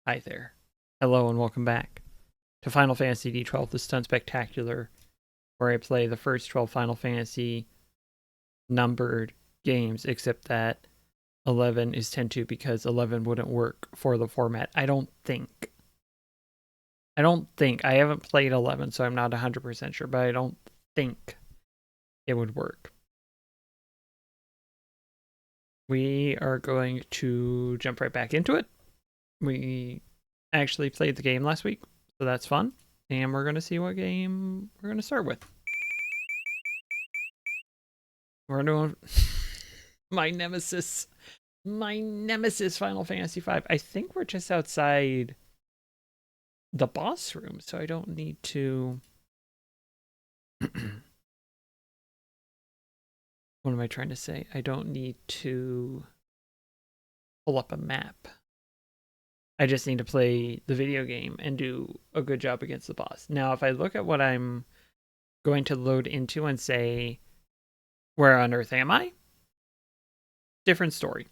Hi there. Hello and welcome back to Final Fantasy D12, the Stun Spectacular, where I play the first 12 Final Fantasy numbered games, except that 11 is 10-2 because 11 wouldn't work for the format. I don't think. I haven't played 11, so I'm not 100% sure, but I don't think it would work. We are going to jump right back into it. We actually played the game last week, so that's fun. And we're going to see what game we're going to start with. We're doing my nemesis Final Fantasy V. I think we're just outside the boss room, so I don't need to... What am I trying to say? I don't need to pull up a map. I just need to play the video game and do a good job against the boss. Now, if I look at what I'm going to load into and say, where on earth am I? Different story.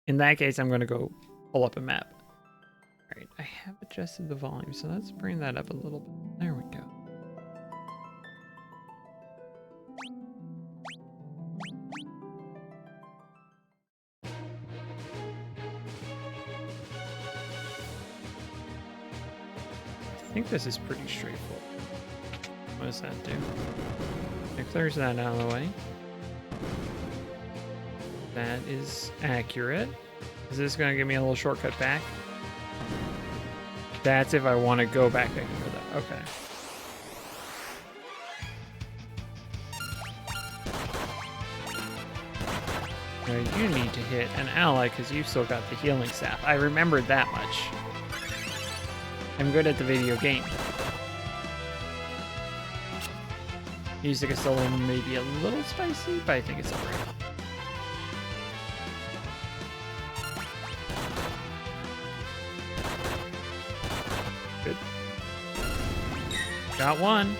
In that case, I'm going to go pull up a map. All right, I have adjusted the volume, so let's bring that up a little bit. There we go. I think this is pretty straightforward. What does that do? It clears that out of the way. That is accurate. Is this going to give me a little shortcut back? That's if I want to go back there for that. Okay. Now you need to hit an ally because you've still got the healing sap. I remembered that much. I'm good at the video game. Music is still maybe a little spicy, but I think it's alright. Good. Got one.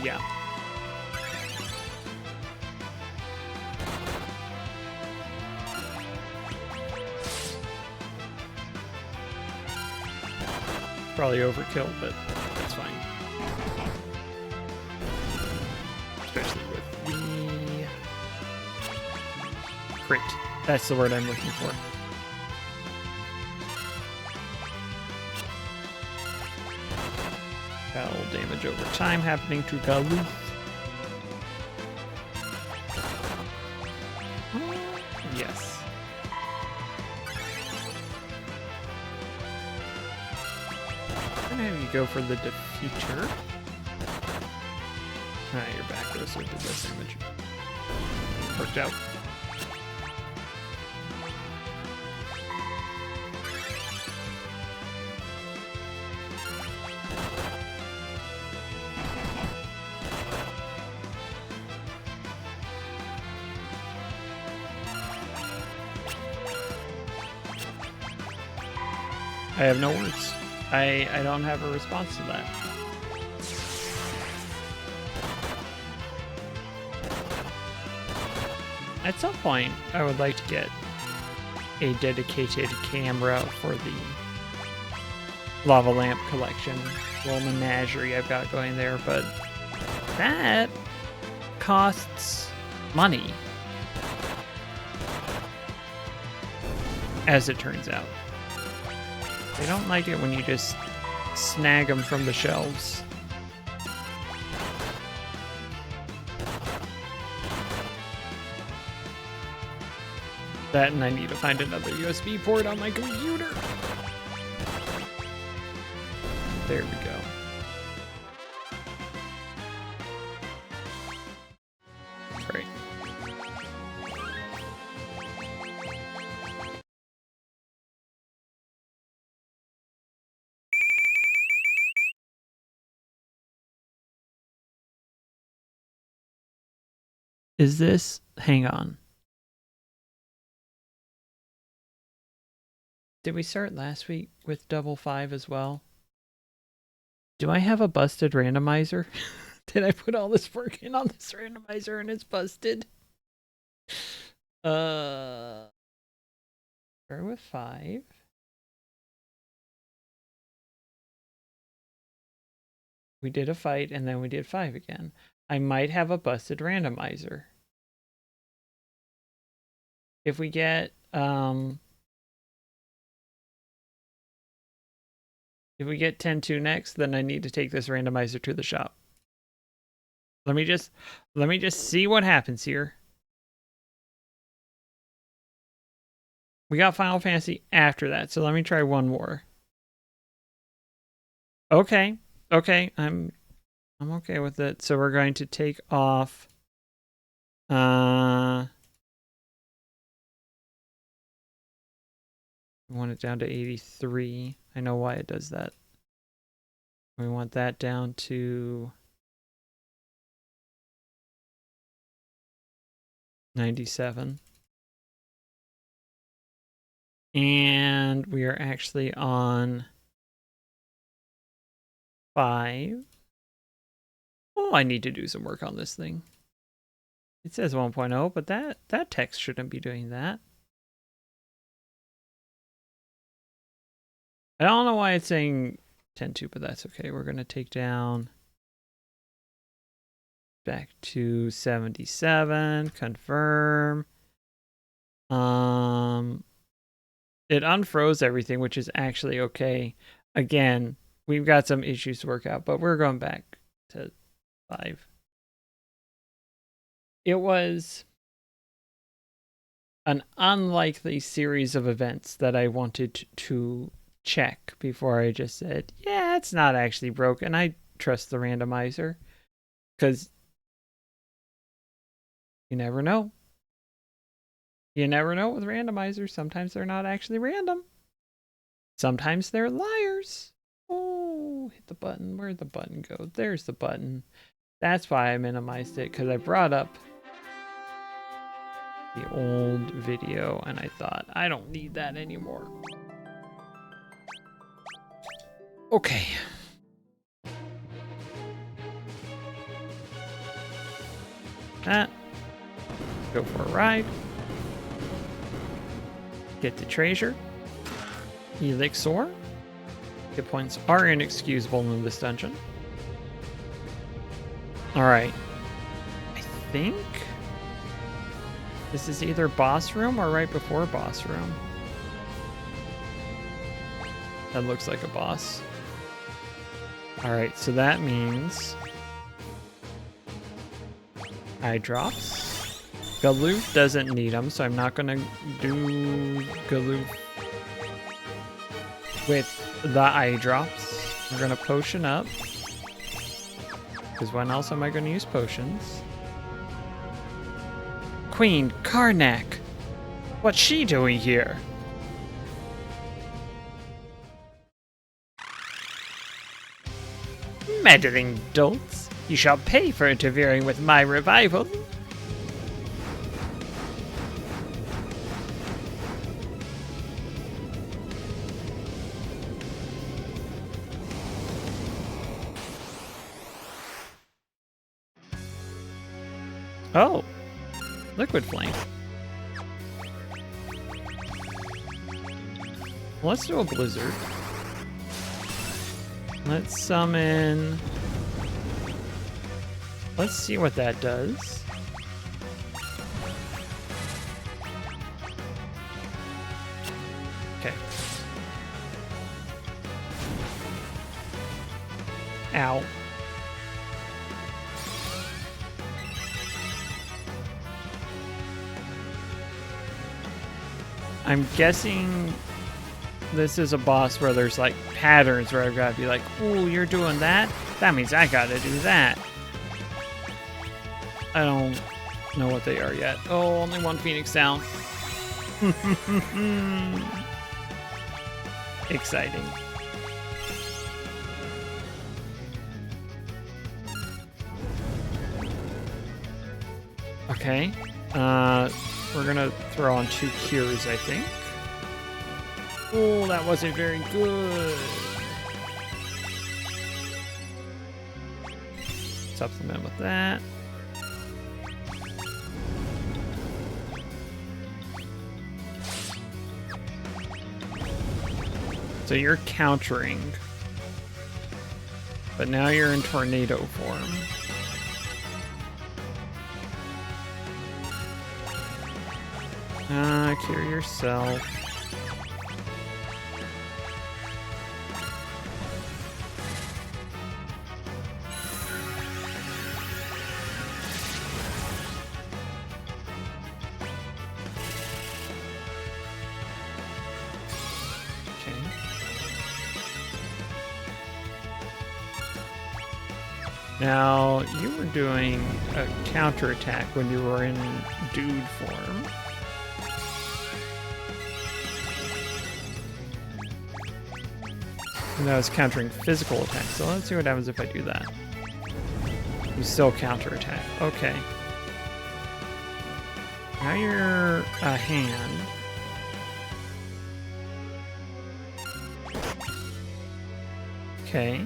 Yeah. Probably overkill, but that's fine. Especially with the crit. That's the word I'm looking for. Battle damage over time happening to Galu. Yes. I'm gonna have you go for the defeater. Ah, you're back row, so it did less damage. Worked out. I have no words. I don't have a response to that. At some point, I would like to get a dedicated camera for the lava lamp collection. Little menagerie I've got going there, but that costs money, as it turns out. They don't like it when you just snag them from the shelves. That, and I need to find another USB port on my computer. There we go. Great. Is this... Hang on. Did we start last week with double 5 as well? Do I have a busted randomizer? Did I put all this work in on this randomizer and it's busted? Right, Start with 5. We did a fight, and then we did 5 again. I might have a busted randomizer. If we get, if we get 10-2 next, then I need to take this randomizer to the shop. Let me just see what happens here. We got Final Fantasy after that, so let me try one more. Okay, I'm okay with it. So we're going to take off. We want it down to 83. I know why it does that. We want that down to 97. And we are actually on 5. Oh, I need to do some work on this thing. It says 1.0, but that text shouldn't be doing that. I don't know why it's saying 10.2, but that's okay. We're going to take down back to 77, confirm. It unfroze everything, which is actually okay. Again, we've got some issues to work out, but we're going back to 5. It was an unlikely series of events that I wanted to check before I just said, yeah, it's not actually broken. I trust the randomizer, because you never know. You never know with randomizers. Sometimes they're not actually random. Sometimes they're liars. Oh, hit the button. Where'd the button go? There's the button. That's why I minimized it, because I brought up the old video and I thought, I don't need that anymore. Okay. That. Go for a ride. Get the treasure. Elixir. Hit points are inexcusable in this dungeon. Alright. I think this is either boss room or right before boss room. That looks like a boss. Alright, so that means eye drops. Galoof doesn't need them, so I'm not gonna do Galoof with the eye drops. We're gonna potion up, because when else am I gonna use potions? Queen Karnak! What's she doing here? Meddling dolts! You shall pay for interfering with my revival! Oh, liquid flame. Let's do a blizzard. Let's summon. Let's see what that does. Okay. Ow. I'm guessing this is a boss where there's like patterns where I've got to be like, ooh, you're doing that? That means I got to do that. I don't know what they are yet. Oh, only one Phoenix down. Exciting. Okay. We're gonna throw on 2 cures, I think. Oh, that wasn't very good. Supplement with that. So you're countering. But now you're in tornado form. Cure yourself. Now, you were doing a counterattack when you were in dude form. And that was countering physical attacks. So let's see what happens if I do that. You still counterattack. Okay. Now you're a hand. Okay.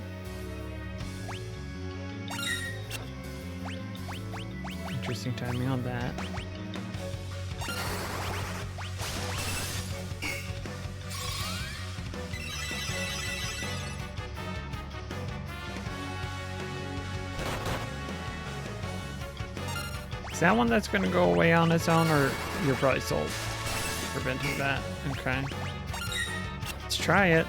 Interesting timing on that. Is that one that's going to go away on its own, or you're probably still preventing that? Okay. Let's try it.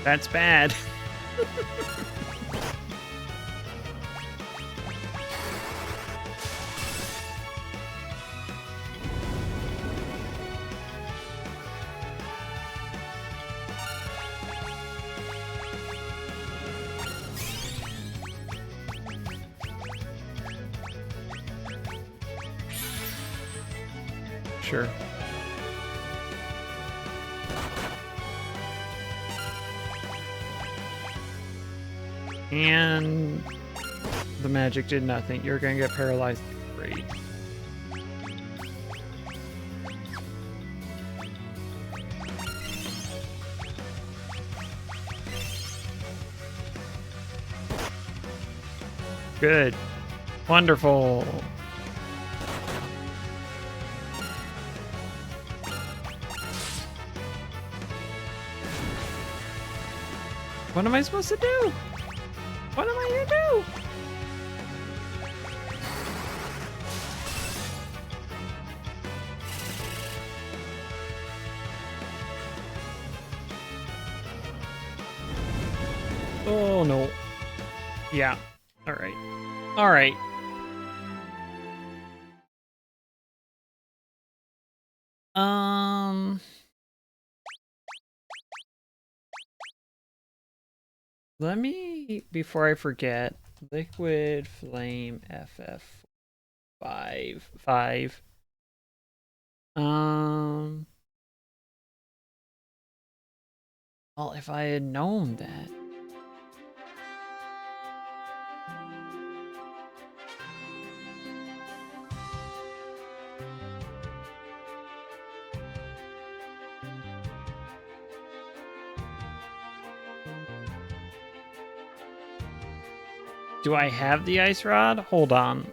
That's bad. Sure. And the magic did nothing. You're gonna get paralyzed. Great. Good. Wonderful. What am I supposed to do? What am I gonna do? Oh no. Yeah. All right. All right. Let me, before I forget, Liquid Flame FF5. Well, if I had known that. Do I have the ice rod? Hold on.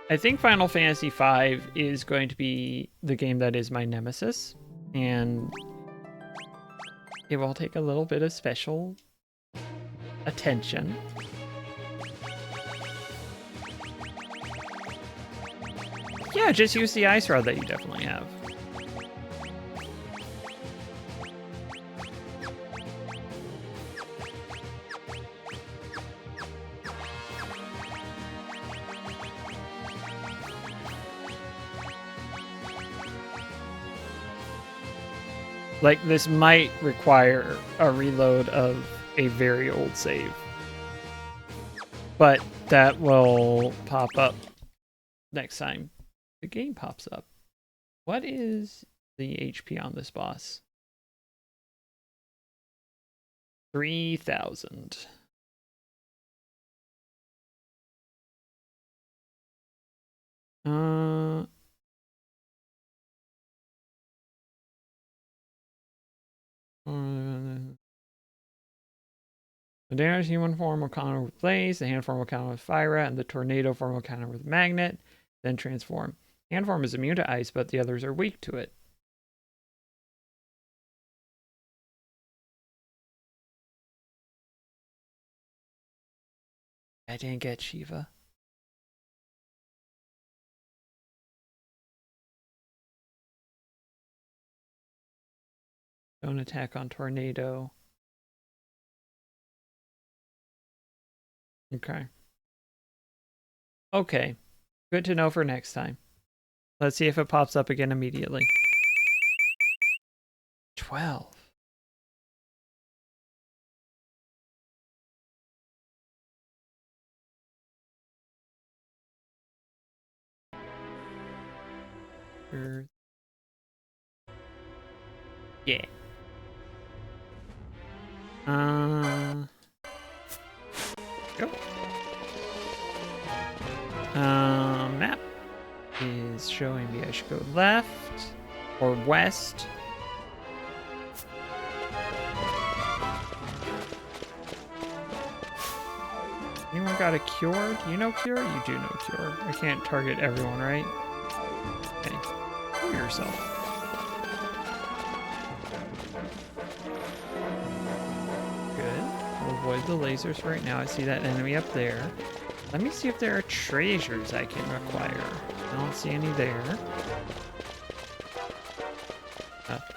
I think Final Fantasy V is going to be the game that is my nemesis, and it will take a little bit of special attention. Yeah, just use the ice rod that you definitely have. Like, this might require a reload of a very old save. But that will pop up next time the game pops up. What is the HP on this boss? 3,000. The damaged human form will counter with Blaze, the hand form will counter with Fira, and the tornado form will counter with Magnet, then transform. Hand form is immune to ice, but the others are weak to it. I didn't get Shiva. Don't attack on tornado. Okay. Okay. Good to know for next time. Let's see if it pops up again immediately. 12. Yeah. Go. Map is showing me I should go left or west. Anyone got a cure? Do you know cure? You do know cure. I can't target everyone, right? Okay. Cure yourself. Good. I'll avoid the lasers for right now. I see that enemy up there. Let me see if there are treasures I can acquire. I don't see any there.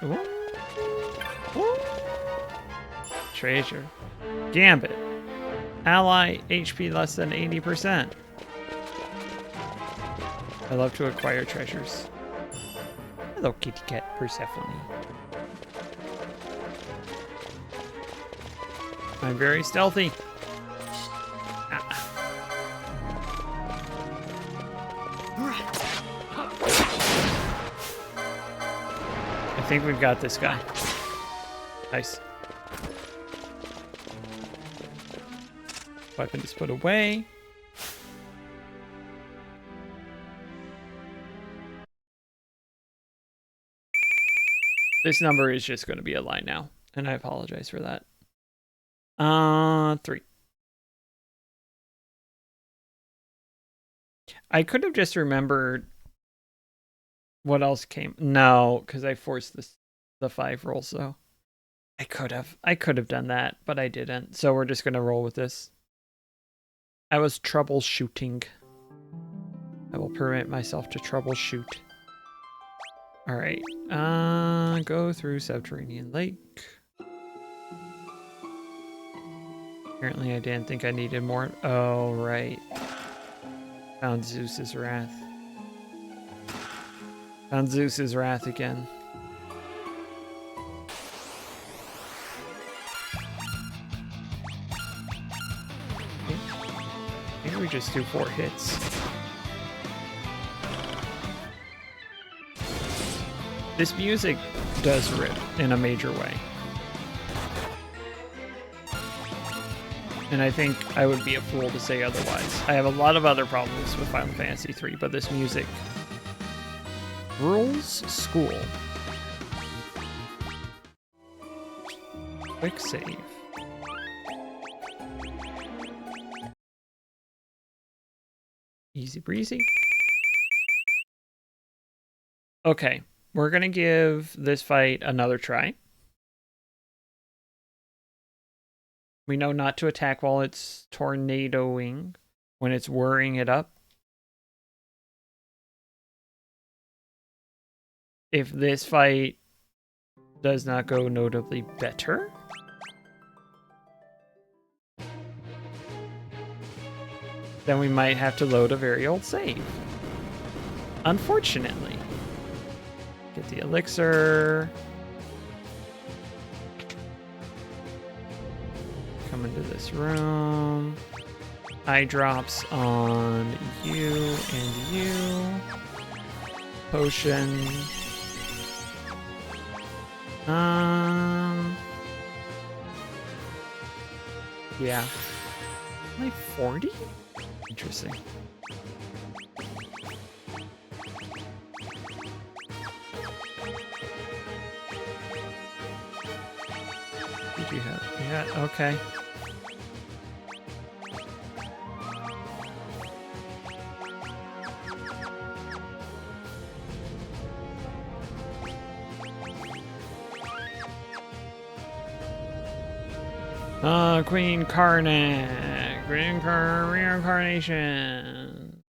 Ooh. Ooh. Treasure. Gambit. Ally HP less than 80%. I love to acquire treasures. Hello, kitty cat Persephone. I'm very stealthy. I think we've got this guy. Nice. Weapon is put away. This number is just going to be a line now, and I apologize for that. 3. I could have just remembered what else came. No, because I forced the 5 roll, so I could have done that, but I didn't. So we're just gonna roll with this. I was troubleshooting. I will permit myself to troubleshoot. All right. Go through Subterranean Lake. Apparently I didn't think I needed more. Oh, right. Found Zeus's wrath. Found Zeus's wrath again. Maybe we just do 4 hits. This music does rip in a major way. And I think I would be a fool to say otherwise. I have a lot of other problems with Final Fantasy III, but this music rules school. Quick save. Easy breezy. Okay, we're gonna give this fight another try. We know not to attack while it's tornadoing, when it's whirring it up. If this fight does not go notably better, then we might have to load a very old save. Unfortunately. Get the elixir. Come into this room. Eye drops on you and you. Potion. Yeah. Only 40? Interesting. Did you have? Yeah, okay. Queen Karnak. Reincarnation.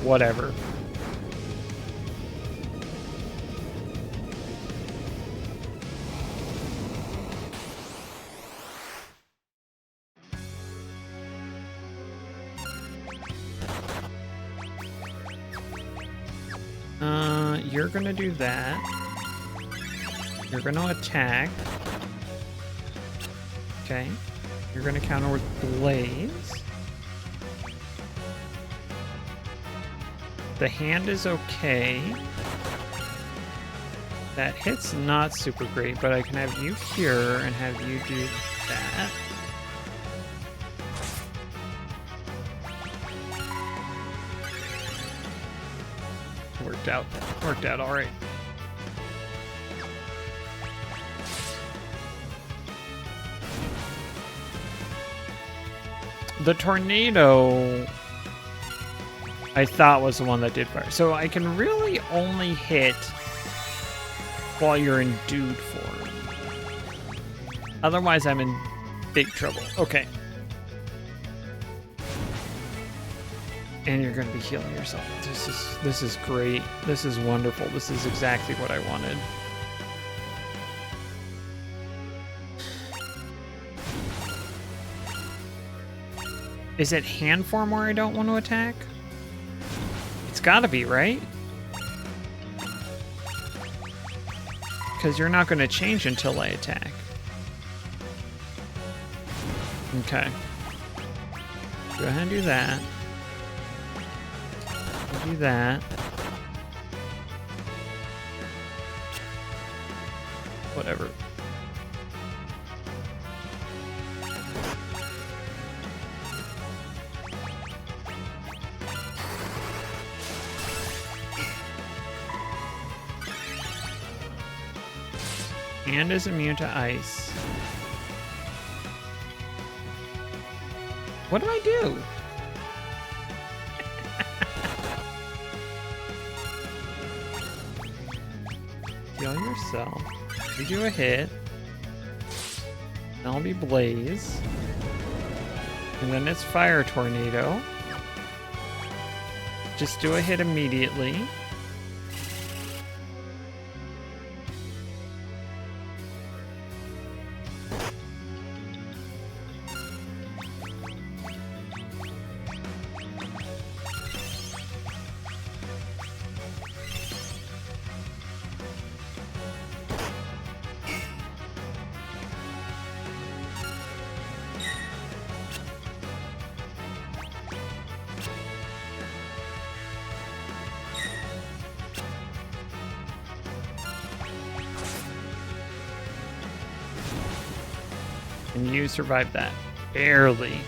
Whatever. You're gonna do that. You're gonna attack. Okay. You're gonna counter with Blaze. The hand is okay. That hit's not super great, but I can have you cure and have you do that. Worked out all right. The tornado I thought was the one that did fire. So I can really only hit while you're in dude form. Otherwise I'm in big trouble. Okay. And you're going to be healing yourself. This is great. This is wonderful. This is exactly what I wanted. Is it hand form where I don't want to attack? It's got to be, right? Because you're not going to change until I attack. Okay. Go ahead and do that. Do that. Whatever. And is immune to ice. What do I do? Heal yourself. You do a hit. That'll be Blaze. And then it's Fire Tornado. Just do a hit immediately. And you survived that. Barely.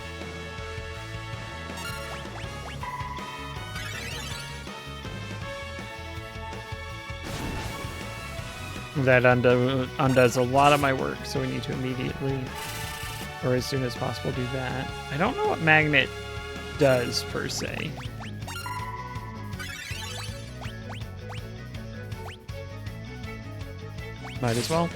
That undoes a lot of my work, so we need to immediately, or as soon as possible, do that. I don't know what Magnet does, per se. Might as well.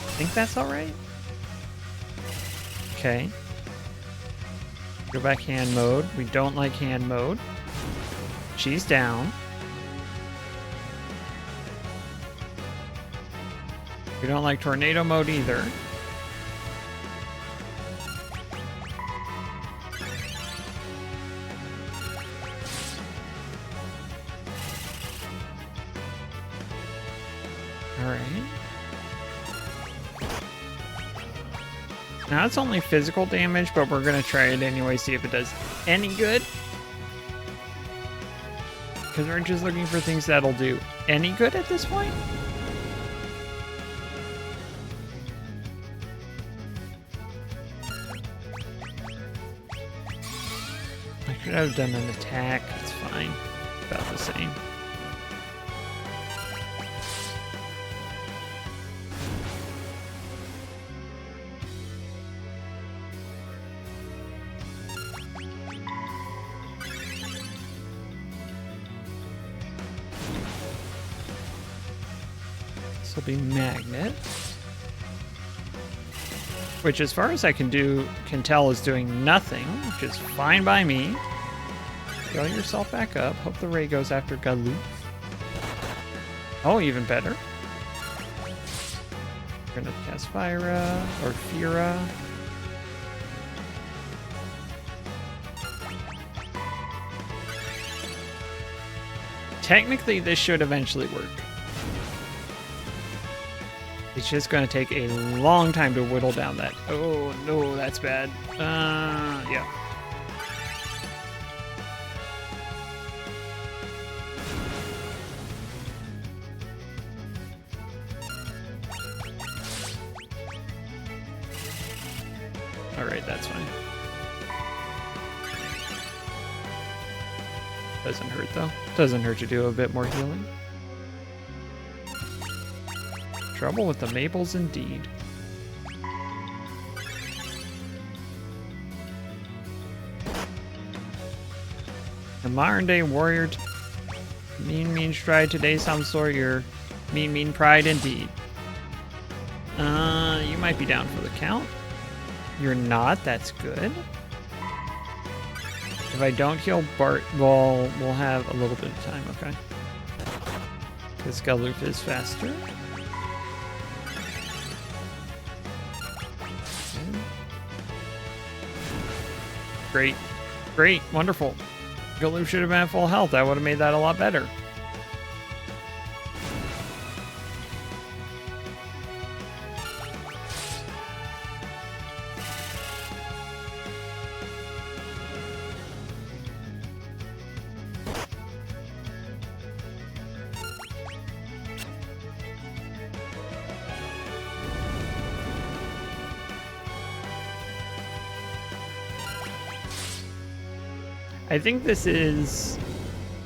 I think that's all right. Okay. Go back hand mode. We don't like hand mode. She's down. We don't like tornado mode either. All right. Now it's only physical damage, but we're gonna try it anyway, see if it does any good. Because we're just looking for things that'll do any good at this point. I should have done an attack, it's fine. About the same. will be magnet. Which, as far as I can tell, is doing nothing, which is fine by me. Heal yourself back up. Hope the ray goes after Galoof. Oh, even better. We're gonna cast Fyra or Fira. Technically, this should eventually work. It's just going to take a long time to whittle down that. Oh, no, that's bad. Yeah. All right, that's fine. Doesn't hurt, though. Doesn't hurt to do a bit more healing. Trouble with the maples indeed. The modern day warrior mean stride today some sort your mean pride indeed. You might be down for the count. You're not, that's good. If I don't heal Bart, we'll have a little bit of time, okay? Because Galoof is faster. Great. Great. Wonderful. Galoof should have been at full health. That would have made that a lot better. I think this is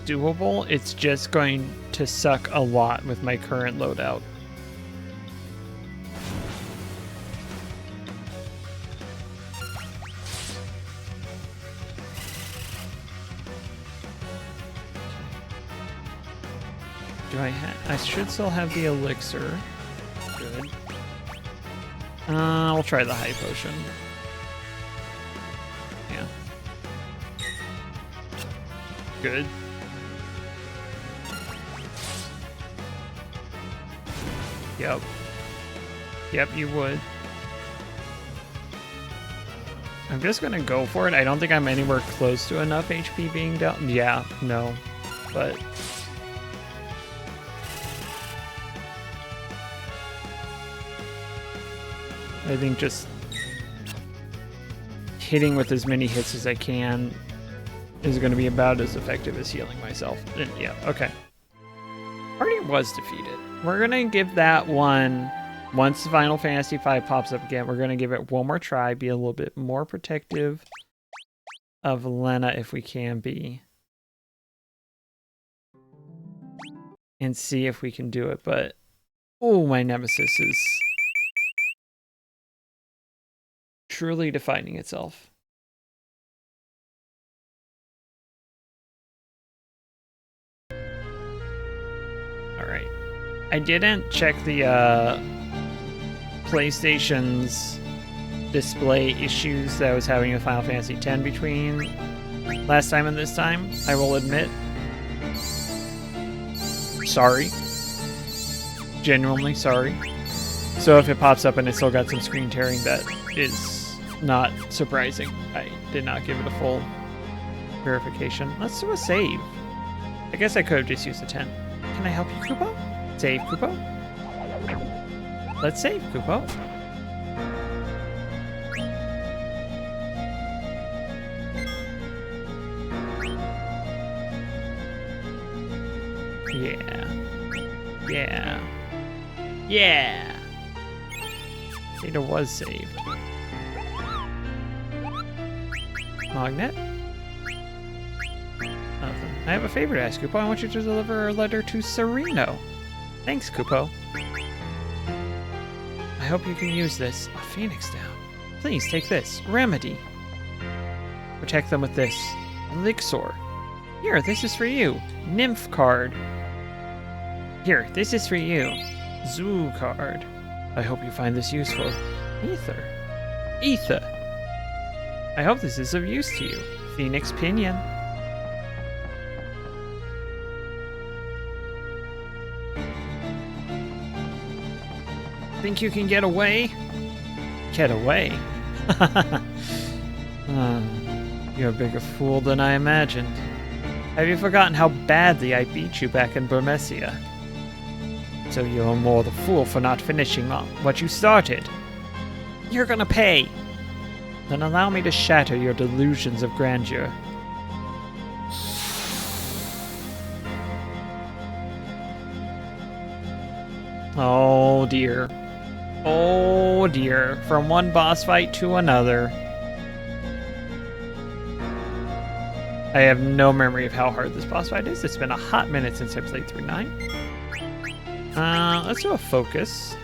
doable. It's just going to suck a lot with my current loadout. I should still have the elixir. Good. I'll try the high potion. Yeah. Good. Yep. Yep, you would. I'm just gonna go for it. I don't think I'm anywhere close to enough HP being down. Yeah, no. But I think just hitting with as many hits as I can is going to be about as effective as healing myself. And yeah, okay. Party was defeated. We're going to give that one, once Final Fantasy V pops up again, we're going to give it one more try, be a little bit more protective of Lena if we can be. And see if we can do it, but oh, my nemesis is truly defining itself. Alright. I didn't check the PlayStation's display issues that I was having with Final Fantasy X between last time and this time. I will admit. Sorry. Genuinely sorry. So if it pops up and it's still got some screen tearing, that is not surprising. I did not give it a full verification. Let's do a save. I guess I could have just used a 10. Can I help you, Kupo? Save, Kupo? Let's save, Kupo. Yeah. Yeah. Yeah! Data was saved. Magnet? Nothing. I have a favor to ask, Kupo. I want you to deliver a letter to Sereno. Thanks, Kupo. I hope you can use this. A phoenix down. Please take this. Remedy. Protect them with this. Elixir. Here, this is for you. Nymph card. Here, this is for you. Zoo card. I hope you find this useful. Ether. Ether. I hope this is of use to you. Phoenix Pinion. Think you can get away? Get away? You're a bigger fool than I imagined. Have you forgotten how badly I beat you back in Burmecia? So you're more the fool for not finishing what you started. You're gonna pay. Then allow me to shatter your delusions of grandeur. Oh dear. Oh dear. From one boss fight to another. I have no memory of how hard this boss fight is. It's been a hot minute since I played through 9. Let's do a focus.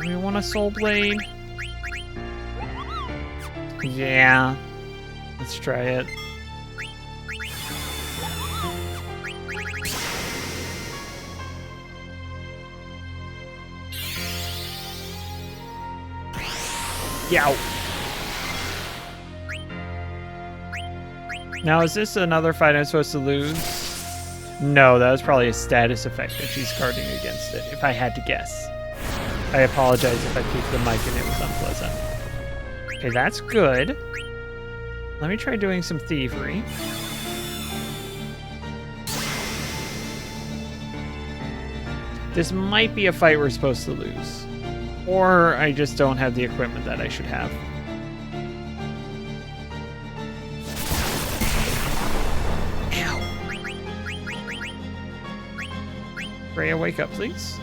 We want a soul blade. Yeah. Let's try it. Yow. Now, is this another fight I'm supposed to lose? No, that was probably a status effect that she's guarding against it, if I had to guess. I apologize if I peeked the mic and it was unpleasant. Okay, that's good. Let me try doing some thievery. This might be a fight we're supposed to lose. Or I just don't have the equipment that I should have. Freya, wake up, please.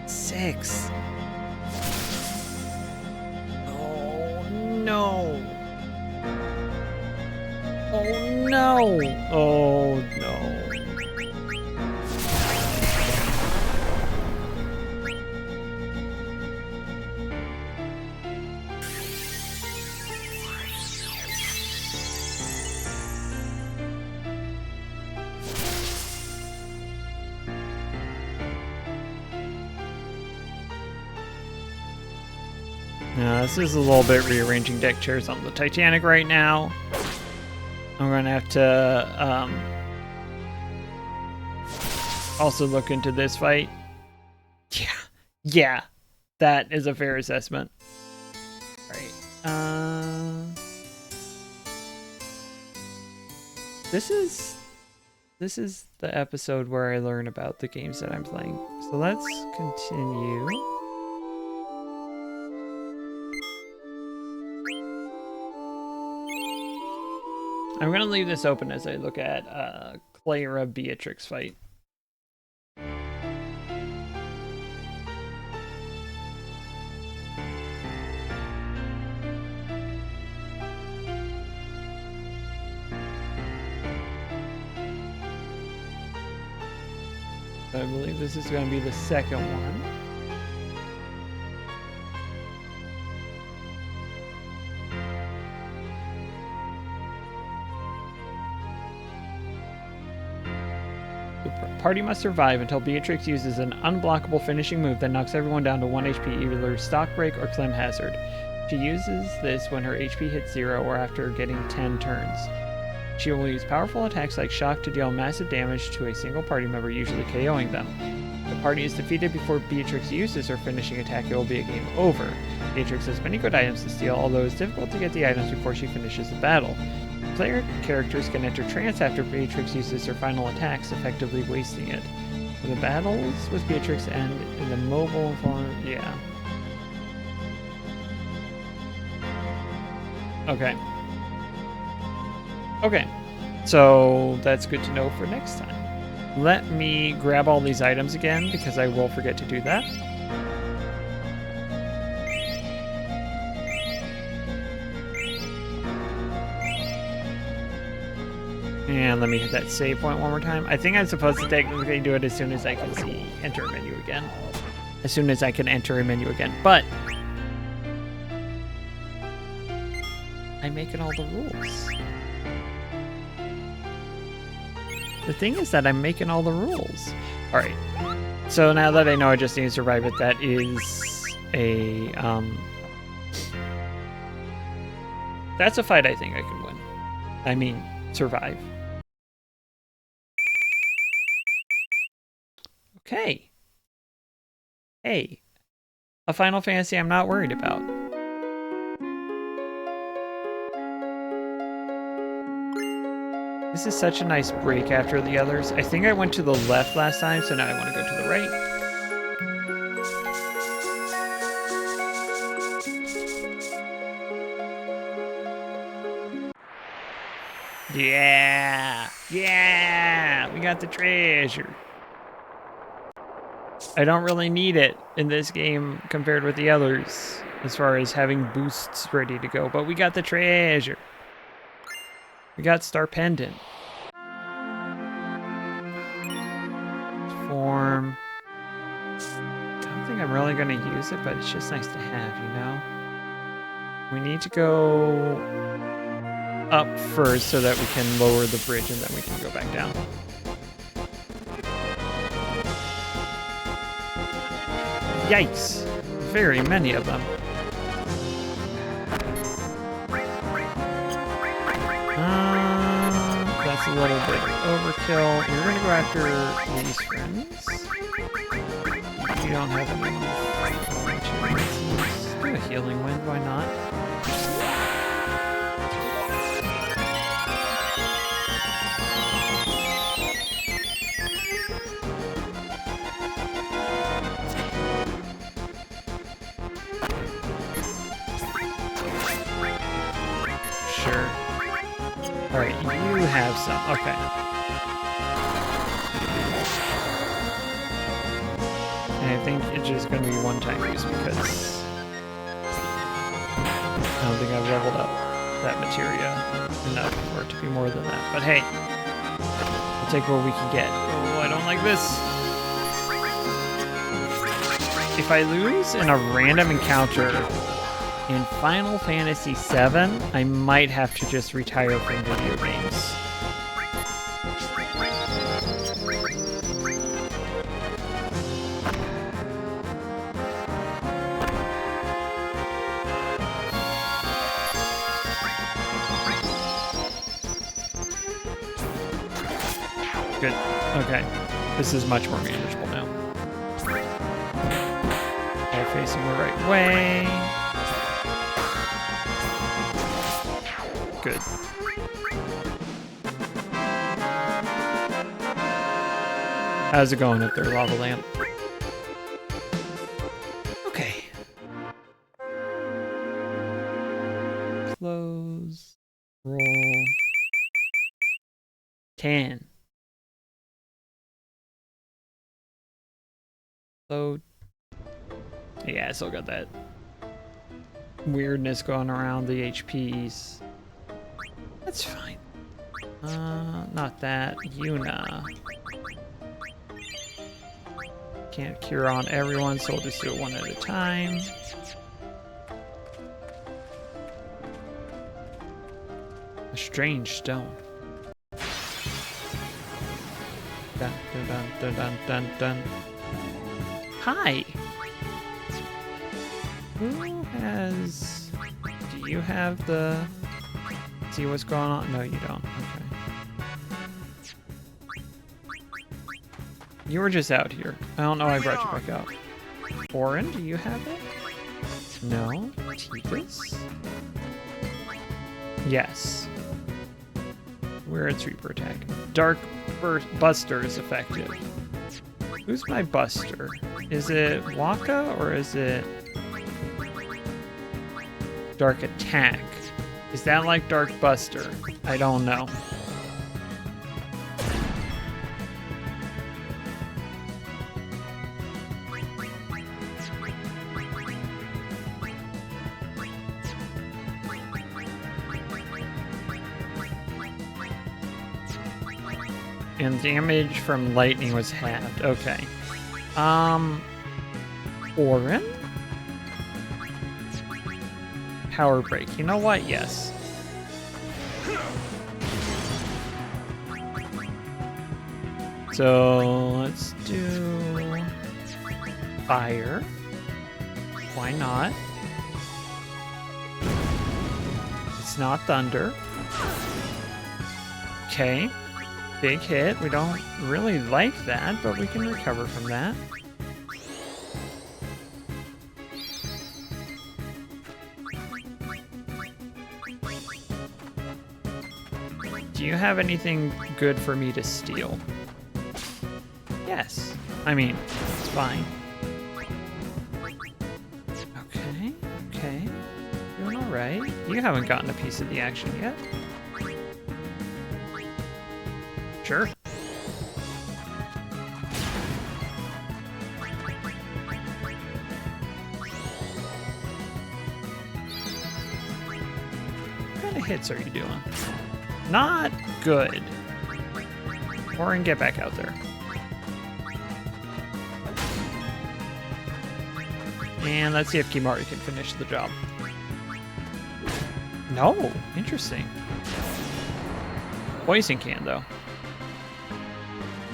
Six. Oh no. Oh no. Oh no. This is a little bit rearranging deck chairs on the Titanic right now. I'm going to have to also look into this fight. Yeah, that is a fair assessment. Right. This is the episode where I learn about the games that I'm playing. So let's continue. I'm going to leave this open as I look at Clara Beatrix fight. I believe this is going to be the second one. The party must survive until Beatrix uses an unblockable finishing move that knocks everyone down to 1 HP, either Stock Break or Clem Hazard. She uses this when her HP hits 0 or after getting 10 turns. She will use powerful attacks like Shock to deal massive damage to a single party member, usually KOing them. If the party is defeated before Beatrix uses her finishing attack, it will be a game over. Beatrix has many good items to steal, although it's difficult to get the items before she finishes the battle. Player characters can enter trance after Beatrix uses her final attacks, effectively wasting it. When the battles with Beatrix end in the mobile form, yeah. Okay. Okay, so that's good to know for next time. Let me grab all these items again, because I will forget to do that. And let me hit that save point one more time. I think I'm supposed to technically do it as soon as I can see enter a menu again. As soon as I can enter a menu again. But I'm making all the rules. The thing is that I'm making all the rules. All right. So now that I know I just need to survive it, that is a that's a fight I think I can win. I mean, survive. Okay. Hey, a Final Fantasy I'm not worried about. This is such a nice break after the others. I think I went to the left last time, so now I want to go to the right. Yeah! Yeah! We got the treasure. I don't really need it in this game compared with the others, as far as having boosts ready to go, but we got the treasure. We got Star Pendant. Form. I don't think I'm really going to use it, but it's just nice to have, you know? We need to go up first so that we can lower the bridge and then we can go back down. Yikes! Very many of them. That's a little bit overkill. You're gonna go after these friends. You don't have any materials. Do a healing wind, why not? Sure. Alright, you have some. Okay. And I think it's just going to be one-time use because I don't think I've leveled up that materia enough for it to be more than that. But hey, we'll take what we can get. Oh, I don't like this. If I lose in a random encounter in Final Fantasy VII, I might have to just retire from video games. Good. Okay. This is much more manageable now. All facing the right way. Good. How's it going up there, Lava Lamp? Okay. Close. Roll. 10. Load. Yeah, I still got that weirdness going around the HPs. That's fine. Not that. Yuna. Can't cure on everyone, so we'll just do it one at a time. A strange stone. Dun dun dun dun dun dun. Hi! Who has... Do you have the... See what's going on? No, you don't. Okay. You were just out here. I don't know why I brought you back out. Orin, do you have it? No? Tikus? Yes. Where its Reaper attack. Dark Buster is effective. Who's my Buster? Is it Waka or is it Dark Attack? Is that like Dark Buster? I don't know. And damage from lightning was halved. Okay. Orin? Power break. You know what? Yes. So let's do fire. Why not? It's not thunder. Okay. Big hit. We don't really like that, but we can recover from that. Do you have anything good for me to steal? Yes. I mean, it's fine. Okay, okay. Doing alright. You haven't gotten a piece of the action yet. Sure. What kind of hits are you doing? Not good. Orin, get back out there. And let's see if Kimari can finish the job. No, interesting. Poison can, though.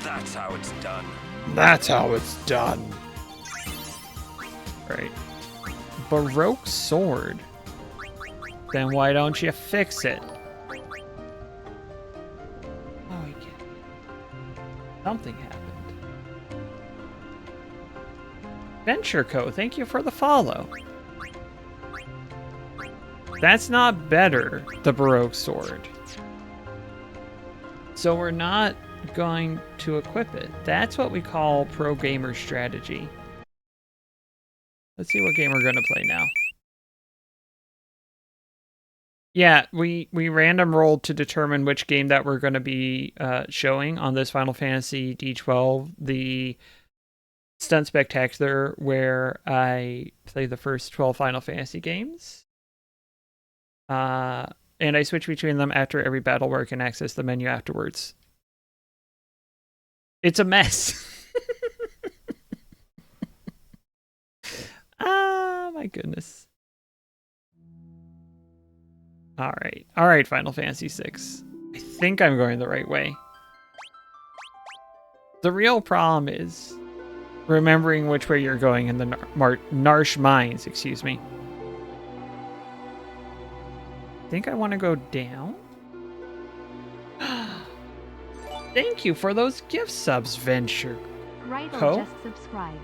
That's how it's done. That's how it's done. Right. Baroque sword. Then why don't you fix it? Oh, yeah. Something happened. Venture Co, thank you for the follow. That's not better, the Baroque sword. So we're not going to equip it. That's what we call pro gamer strategy. Let's see what game we're going to play now. Yeah, we random rolled to determine which game that we're going to be showing on this Final Fantasy D12, the Stunt Spectacular, where I play the first 12 Final Fantasy games. And I switch between them after every battle where I can access the menu afterwards. It's a mess. Ah, my goodness. All right, Final Fantasy VI. I think I'm going the right way. The real problem is remembering which way you're going in the Narsh Mines, excuse me. I think I want to go down. Thank you for those gift subs, Venture. Right, Co? or just subscribe.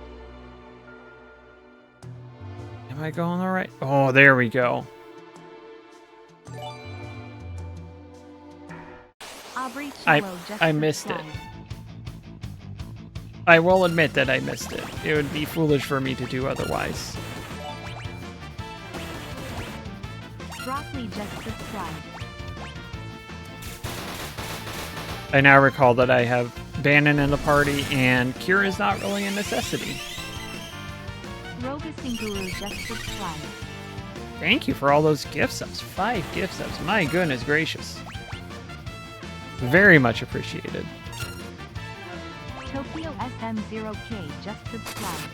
Am I going the right? Oh, there we go. I missed it. I will admit that I missed it. It would be foolish for me to do otherwise. Broccoli just subscribed. I now recall that I have Bannon in the party, and Kira is not really a necessity. Rogus Guru just subscribed. Thank you for all those gift subs. 5 gift subs. My goodness gracious. Very much appreciated. Tokyo SM0K just subscribed.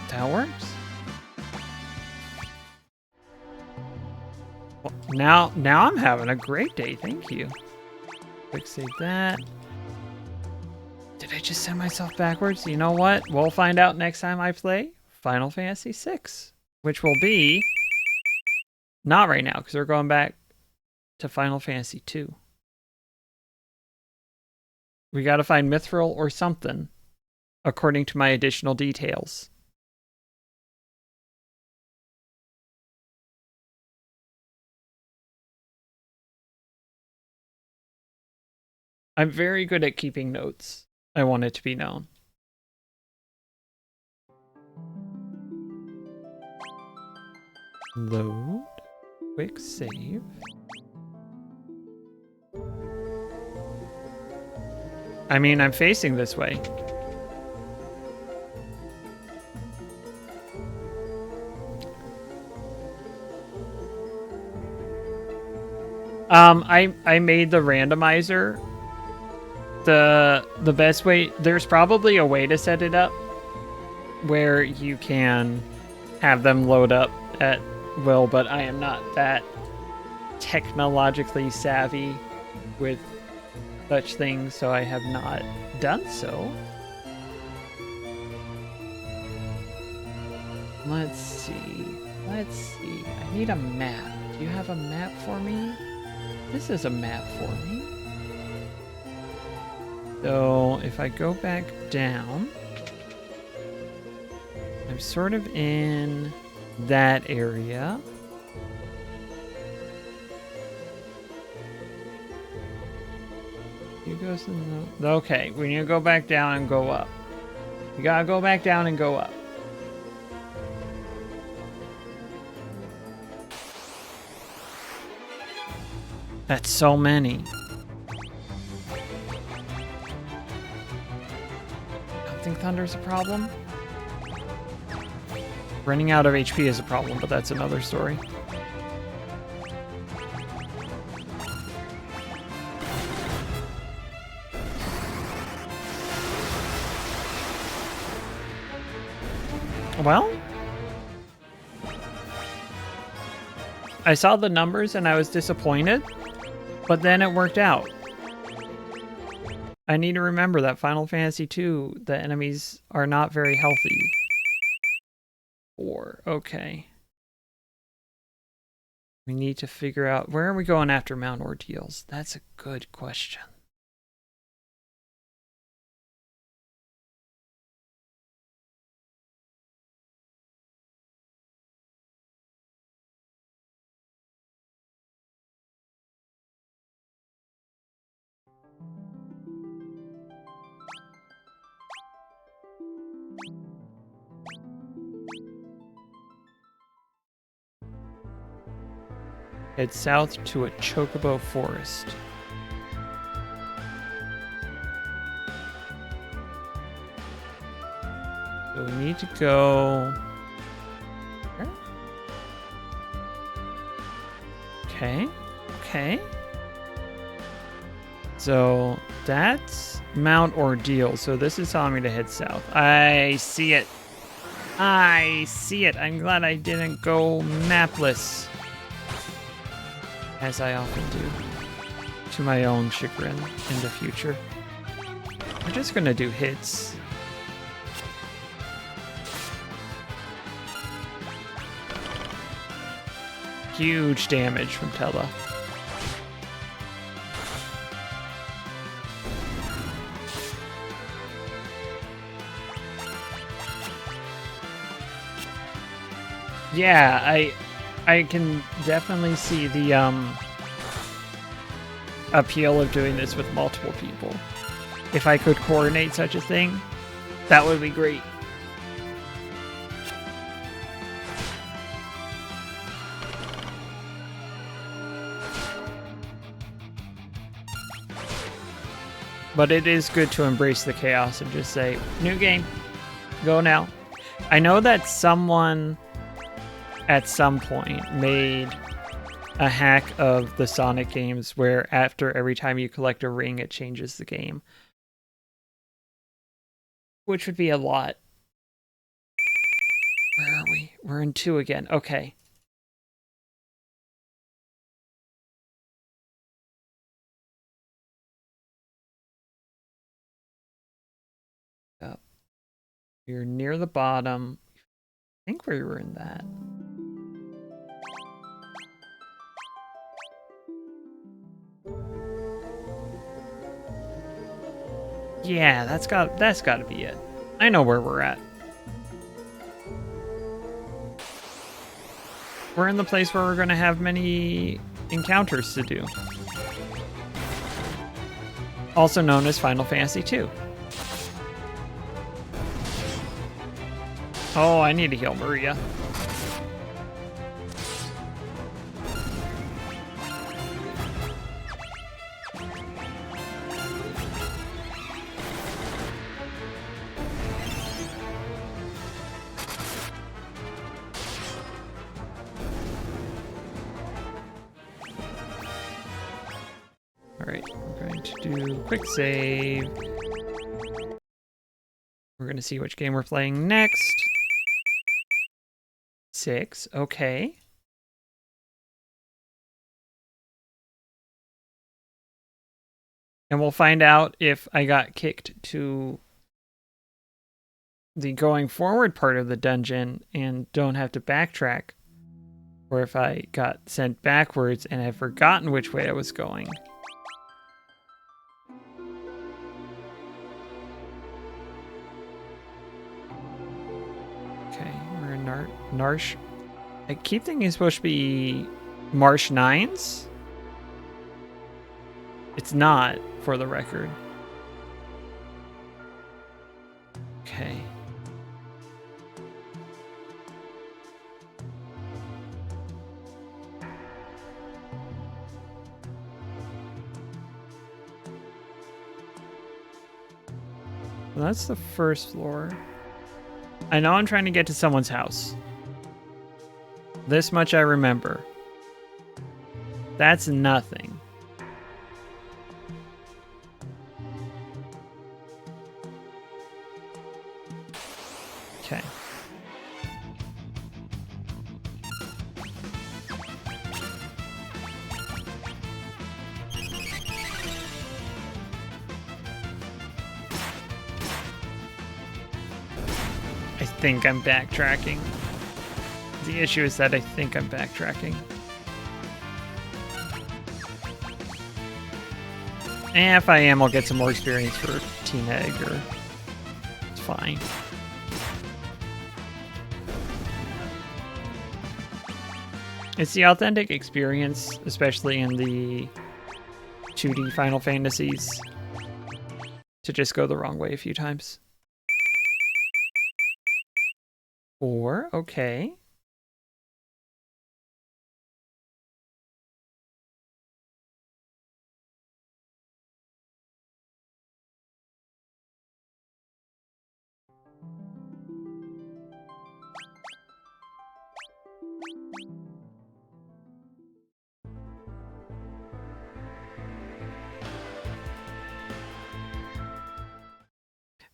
That works. Well, now I'm having a great day. Thank you. Quick save that. Did I just send myself backwards? You know what? We'll find out next time I play Final Fantasy VI, which will be not right now because we're going back to Final Fantasy II. We got to find Mithril or something, according to my additional details. I'm very good at keeping notes. I want it to be known. Load. Quick save. I mean, I'm facing this way. I made the randomizer the best way. There's probably a way to set it up where you can have them load up at will, but I am not that technologically savvy with such things, so I have not done so. Let's see. Let's see. I need a map. Do you have a map for me? This is a map for me. So if I go back down, I'm sort of in that area. You go some. Okay, we need to go back down and go up. You gotta go back down and go up. That's so many. I don't think Thunder's a problem. Running out of HP is a problem, but that's another story. Well, I saw the numbers and I was disappointed, but then it worked out. I need to remember that Final Fantasy II, the enemies are not very healthy. Okay. We need to figure out, where are we going after Mount Ordeals? That's a good question. Head south to a chocobo forest. So we need to go... Where? Okay. Okay. So that's Mount Ordeal. So this is telling me to head south. I see it. I see it. I'm glad I didn't go mapless. As I often do. To my own chagrin in the future. We're just gonna do hits. Huge damage from Tella. Yeah, I can definitely see the appeal of doing this with multiple people. If I could coordinate such a thing, that would be great. But it is good to embrace the chaos and just say, new game, go now. I know that someone at some point made a hack of the Sonic games where after every time you collect a ring, it changes the game. Which would be a lot. Where are we? We're in 2 again. Okay. Up. We're near the bottom. I think we were in that. Yeah, that's got to be it. I know where we're at. We're in the place where we're going to have many encounters to do. Also known as Final Fantasy II. Oh, I need to heal Maria. Alright, we're going to do quick save. We're going to see which game we're playing next. 6, okay. And we'll find out if I got kicked to the going forward part of the dungeon and don't have to backtrack, or if I got sent backwards and I've forgotten which way I was going. Okay, we're in Narsh. I keep thinking it's supposed to be Marsh 9s. It's not, for the record. Okay. Well, that's the first floor. I know I'm trying to get to someone's house. This much I remember. That's nothing. Okay. I think I'm backtracking. The issue is that I think I'm backtracking. And if I am, I'll get some more experience for Team Egg, or it's fine. It's the authentic experience, especially in the 2D Final Fantasies, to just go the wrong way a few times. Or, okay.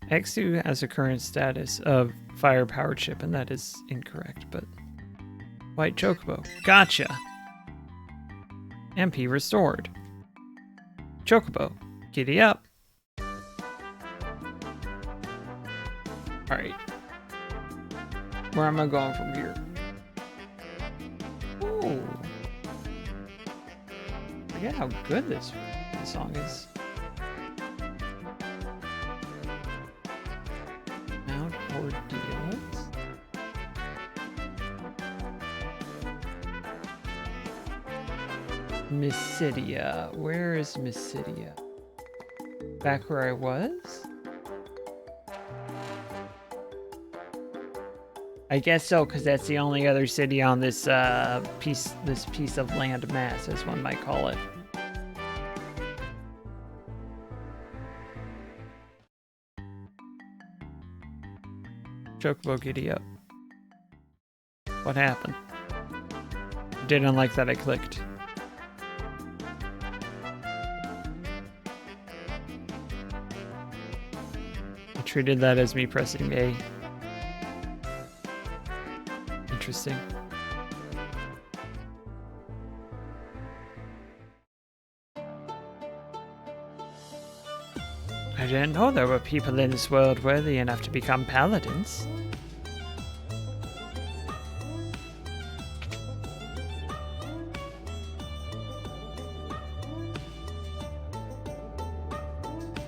X2 has a current status of fire-powered ship, and that is incorrect, but... White Chocobo. Gotcha! MP restored. Chocobo. Giddy up. Alright. Where am I going from here? Ooh. Forget how good this song is. Mount Ordeals. Mysidia. Where is Mysidia? Back where I was? I guess so, because that's the only other city on this piece of land mass, as one might call it. Chocobo, giddy up. What happened? Didn't like that I clicked. I treated that as me pressing A. Interesting. I didn't know there were people in this world worthy enough to become paladins.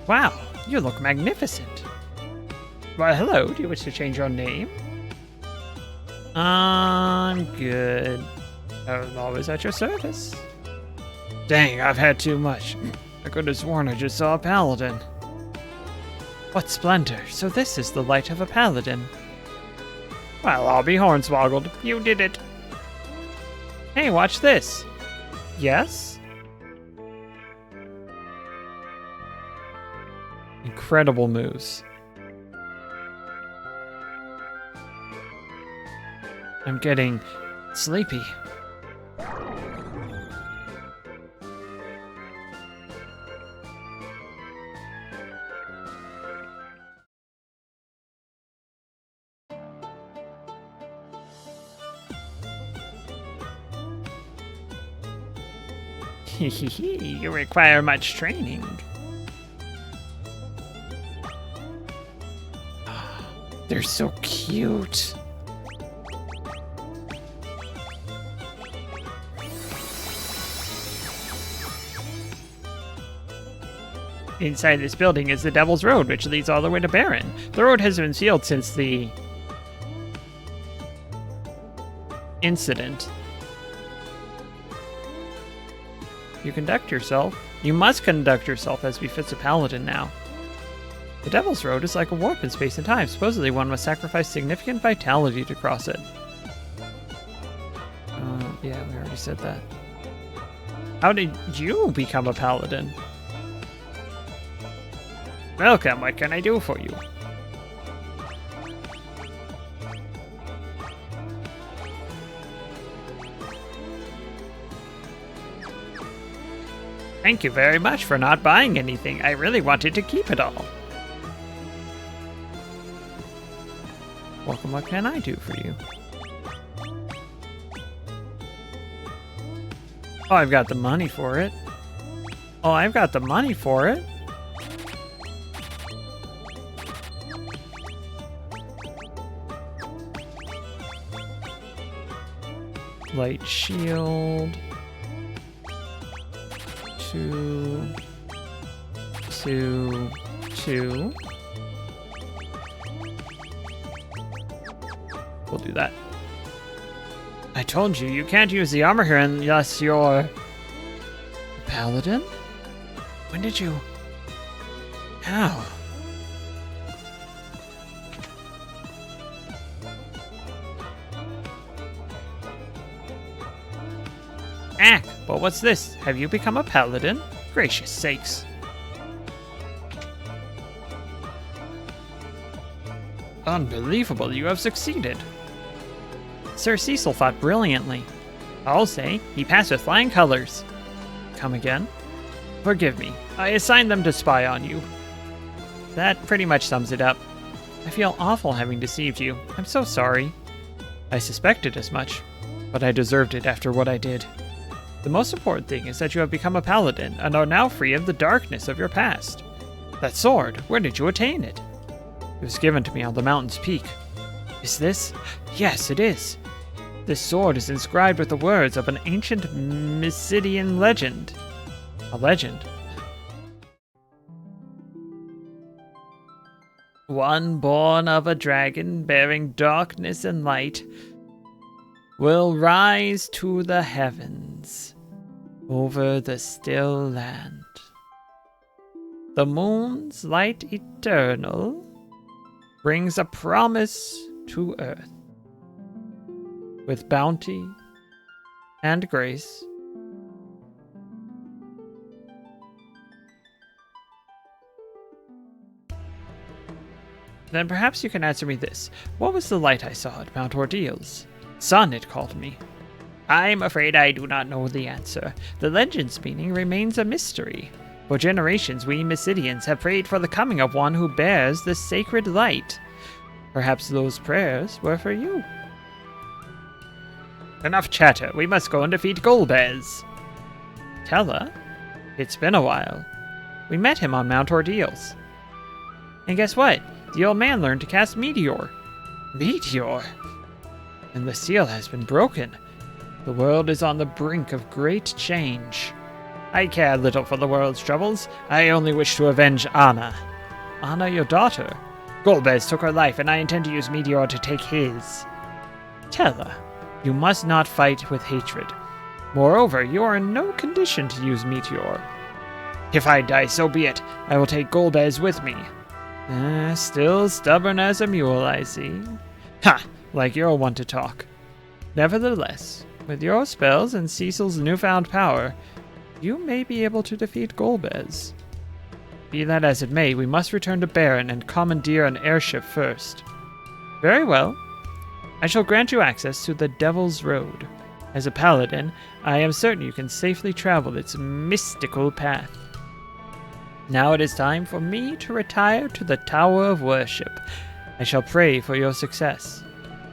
Wow, you look magnificent. Why, hello, do you wish to change your name? I'm good. I'm always at your service. Dang, I've had too much. I could have sworn I just saw a paladin. What splendor. So this is the light of a paladin. Well, I'll be hornswoggled. You did it. Hey, watch this. Yes? Incredible moves. I'm getting sleepy. You require much training. They're so cute. Inside this building is the Devil's Road, which leads all the way to Baron. The road has been sealed since the incident. You must conduct yourself as befits a paladin now. The Devil's Road is like a warp in space and time. Supposedly one must sacrifice significant vitality to cross it. Yeah, we already said that. How did you become a paladin? Welcome, what can I do for you? Thank you very much for not buying anything. I really wanted to keep it all. Welcome, what can I do for you? Oh, I've got the money for it. Oh, I've got the money for it. Light shield. 2, 2, 2. We'll do that. I told you, you can't use the armor here unless you're a paladin? When did you? How? Ah, but what's this? Have you become a paladin? Gracious sakes. Unbelievable, you have succeeded. Sir Cecil fought brilliantly. I'll say, he passed with flying colors. Come again? Forgive me, I assigned them to spy on you. That pretty much sums it up. I feel awful having deceived you. I'm so sorry. I suspected as much, but I deserved it after what I did. The most important thing is that you have become a paladin and are now free of the darkness of your past. That sword, where did you attain it? It was given to me on the mountain's peak. Is this? Yes, it is. This sword is inscribed with the words of an ancient Mysidian legend. A legend. One born of a dragon bearing darkness and light will rise to the heavens over the still land. The moon's light eternal brings a promise to earth. With bounty and grace, then perhaps you can answer me this. What was the light I saw at Mount Ordeals? Sun, it called me. I'm afraid I do not know the answer. The legend's meaning remains a mystery. For generations, we Mysidians have prayed for the coming of one who bears the sacred light. Perhaps those prayers were for you. Enough chatter. We must go and defeat Golbez. Tella? It's been a while. We met him on Mount Ordeals. And guess what? The old man learned to cast Meteor. Meteor? And the seal has been broken. The world is on the brink of great change. I care little for the world's troubles. I only wish to avenge Anna. Anna, your daughter? Golbez took her life, and I intend to use Meteor to take his. Tella, you must not fight with hatred. Moreover, you are in no condition to use Meteor. If I die, so be it. I will take Golbez with me. Still stubborn as a mule, I see. Ha! Like you're one to talk. Nevertheless, with your spells and Cecil's newfound power, you may be able to defeat Golbez. Be that as it may, we must return to Baron and commandeer an airship first. Very well. I shall grant you access to the Devil's Road. As a paladin, I am certain you can safely travel its mystical path. Now it is time for me to retire to the Tower of Worship. I shall pray for your success.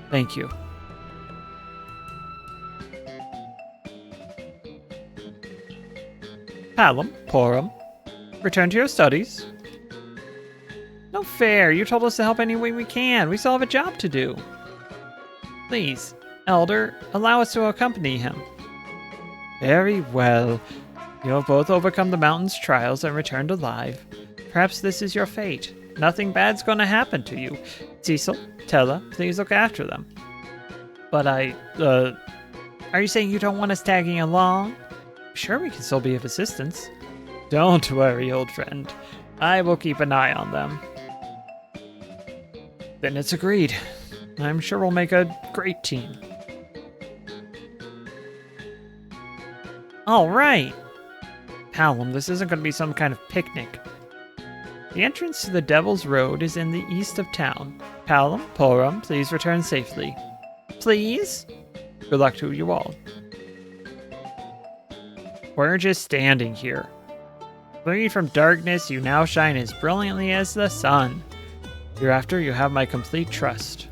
Thank you. Palom, Porum, return to your studies. No fair. You told us to help any way we can. We still have a job to do. Please, Elder, allow us to accompany him. Very well. You have both overcome the mountain's trials and returned alive. Perhaps this is your fate. Nothing bad's gonna happen to you. Cecil, Tella, please look after them. But are you saying you don't want us tagging along? Sure, we can still be of assistance. Don't worry, old friend. I will keep an eye on them. Then it's agreed. I'm sure we'll make a great team. All right. Palom, this isn't going to be some kind of picnic. The entrance to the Devil's Road is in the east of town. Palom, Porum, please return safely. Please? Good luck to you all. We're just standing here. Freed from darkness, you now shine as brilliantly as the sun. Hereafter, you have my complete trust.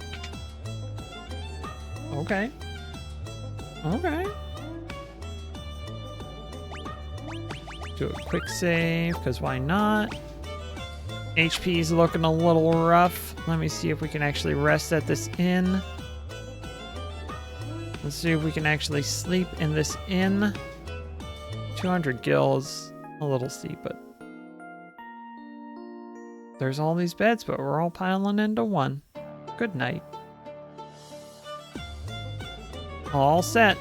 Okay. Okay. Do a quick save, because why not? HP's looking a little rough. Let me see if we can actually rest at this inn. Let's see if we can actually sleep in this inn. 200 gills. A little steep, but... There's all these beds, but we're all piling into one. Good night. All set.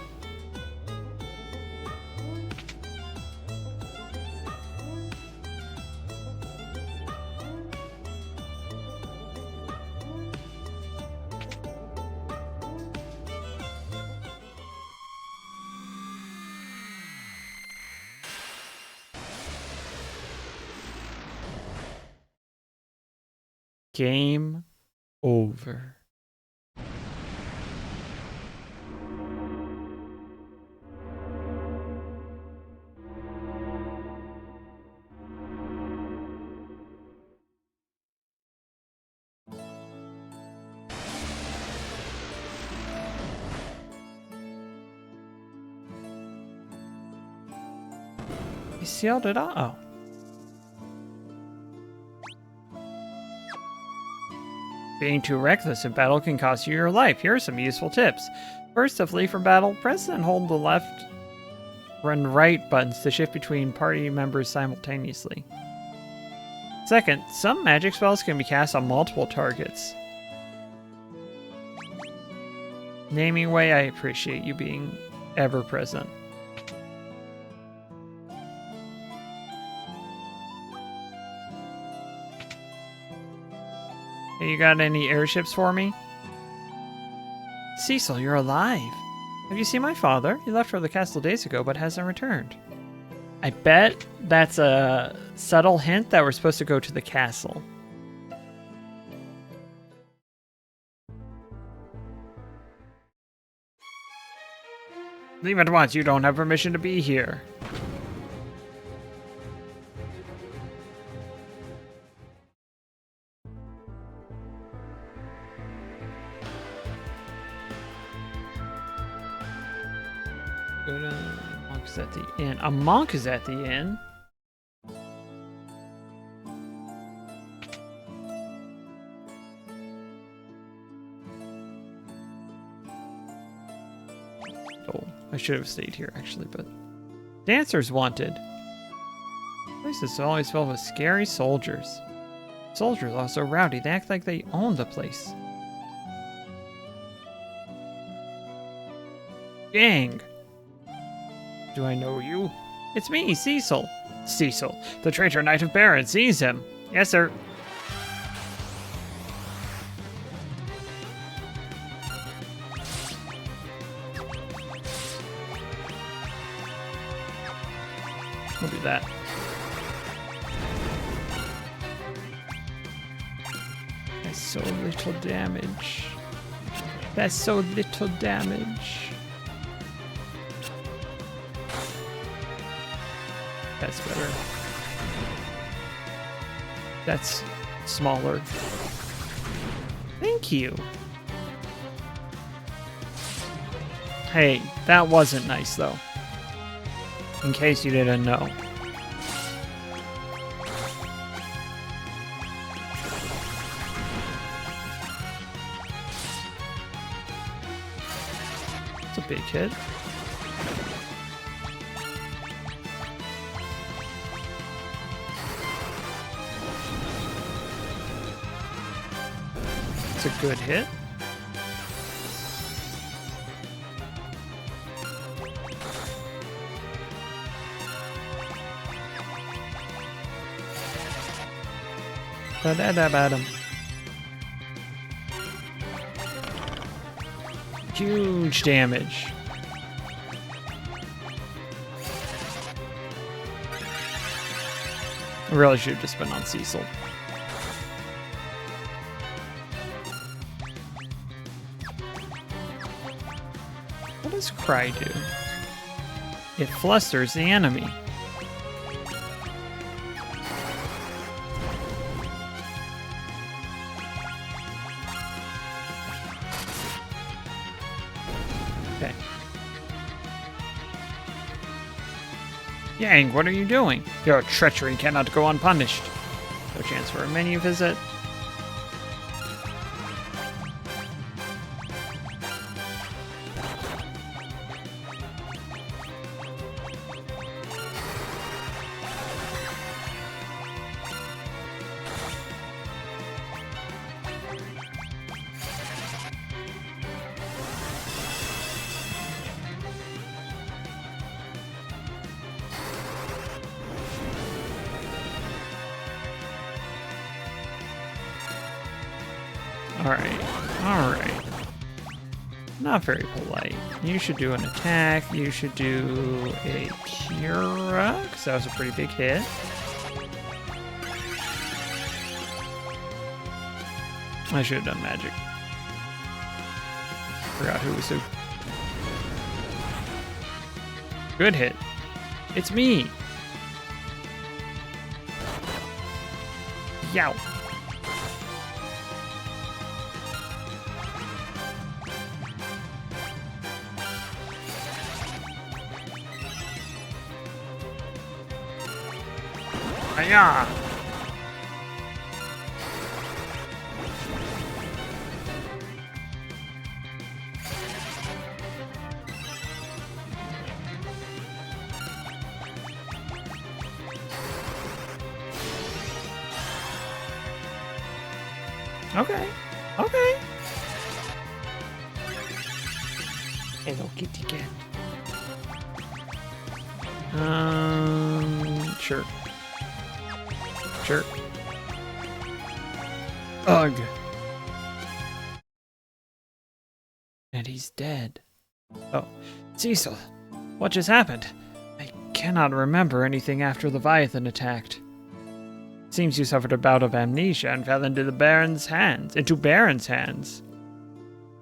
Game over. You sealed it up. Oh. Being too reckless in battle can cost you your life. Here are some useful tips. First, to flee from battle, press and hold the left and right buttons to shift between party members simultaneously. Second, some magic spells can be cast on multiple targets. Naming way, I appreciate you being ever present. Hey, you got any airships for me? Cecil, you're alive. Have you seen my father? He left for the castle days ago, but hasn't returned. I bet that's a subtle hint that we're supposed to go to the castle. Leave at once. You don't have permission to be here. Go to monk is at the inn. A monk is at the inn. Oh, I should have stayed here actually, but dancers wanted. This place is always filled with scary soldiers. Soldiers are so rowdy, they act like they own the place. Gang! Do I know you? It's me, Cecil. Cecil, the traitor knight of Baron, seize him. Yes, sir. We'll do that. That's so little damage. That's so little damage. That's better. That's smaller. Thank you. Hey, that wasn't nice though. In case you didn't know. a big hit. It's a good hit. Ba-da-da-ba-dum. Huge damage. I really should have just been on Cecil. What does Cry do? It flusters the enemy. Okay. Yang, what are you doing? Your treachery cannot go unpunished. No chance for a menu visit. Alright. Not very polite. You should do an attack. You should do a Cura, because that was a pretty big hit. I should have done magic. Forgot who was who. Good hit. It's me. Yow. Hiya! Okay. Okay. Hello, kitty cat. Sure. Sure. Ugh. And he's dead. Oh, Cecil, what just happened? I cannot remember anything after Leviathan attacked. Seems you suffered a bout of amnesia and fell into Baron's hands.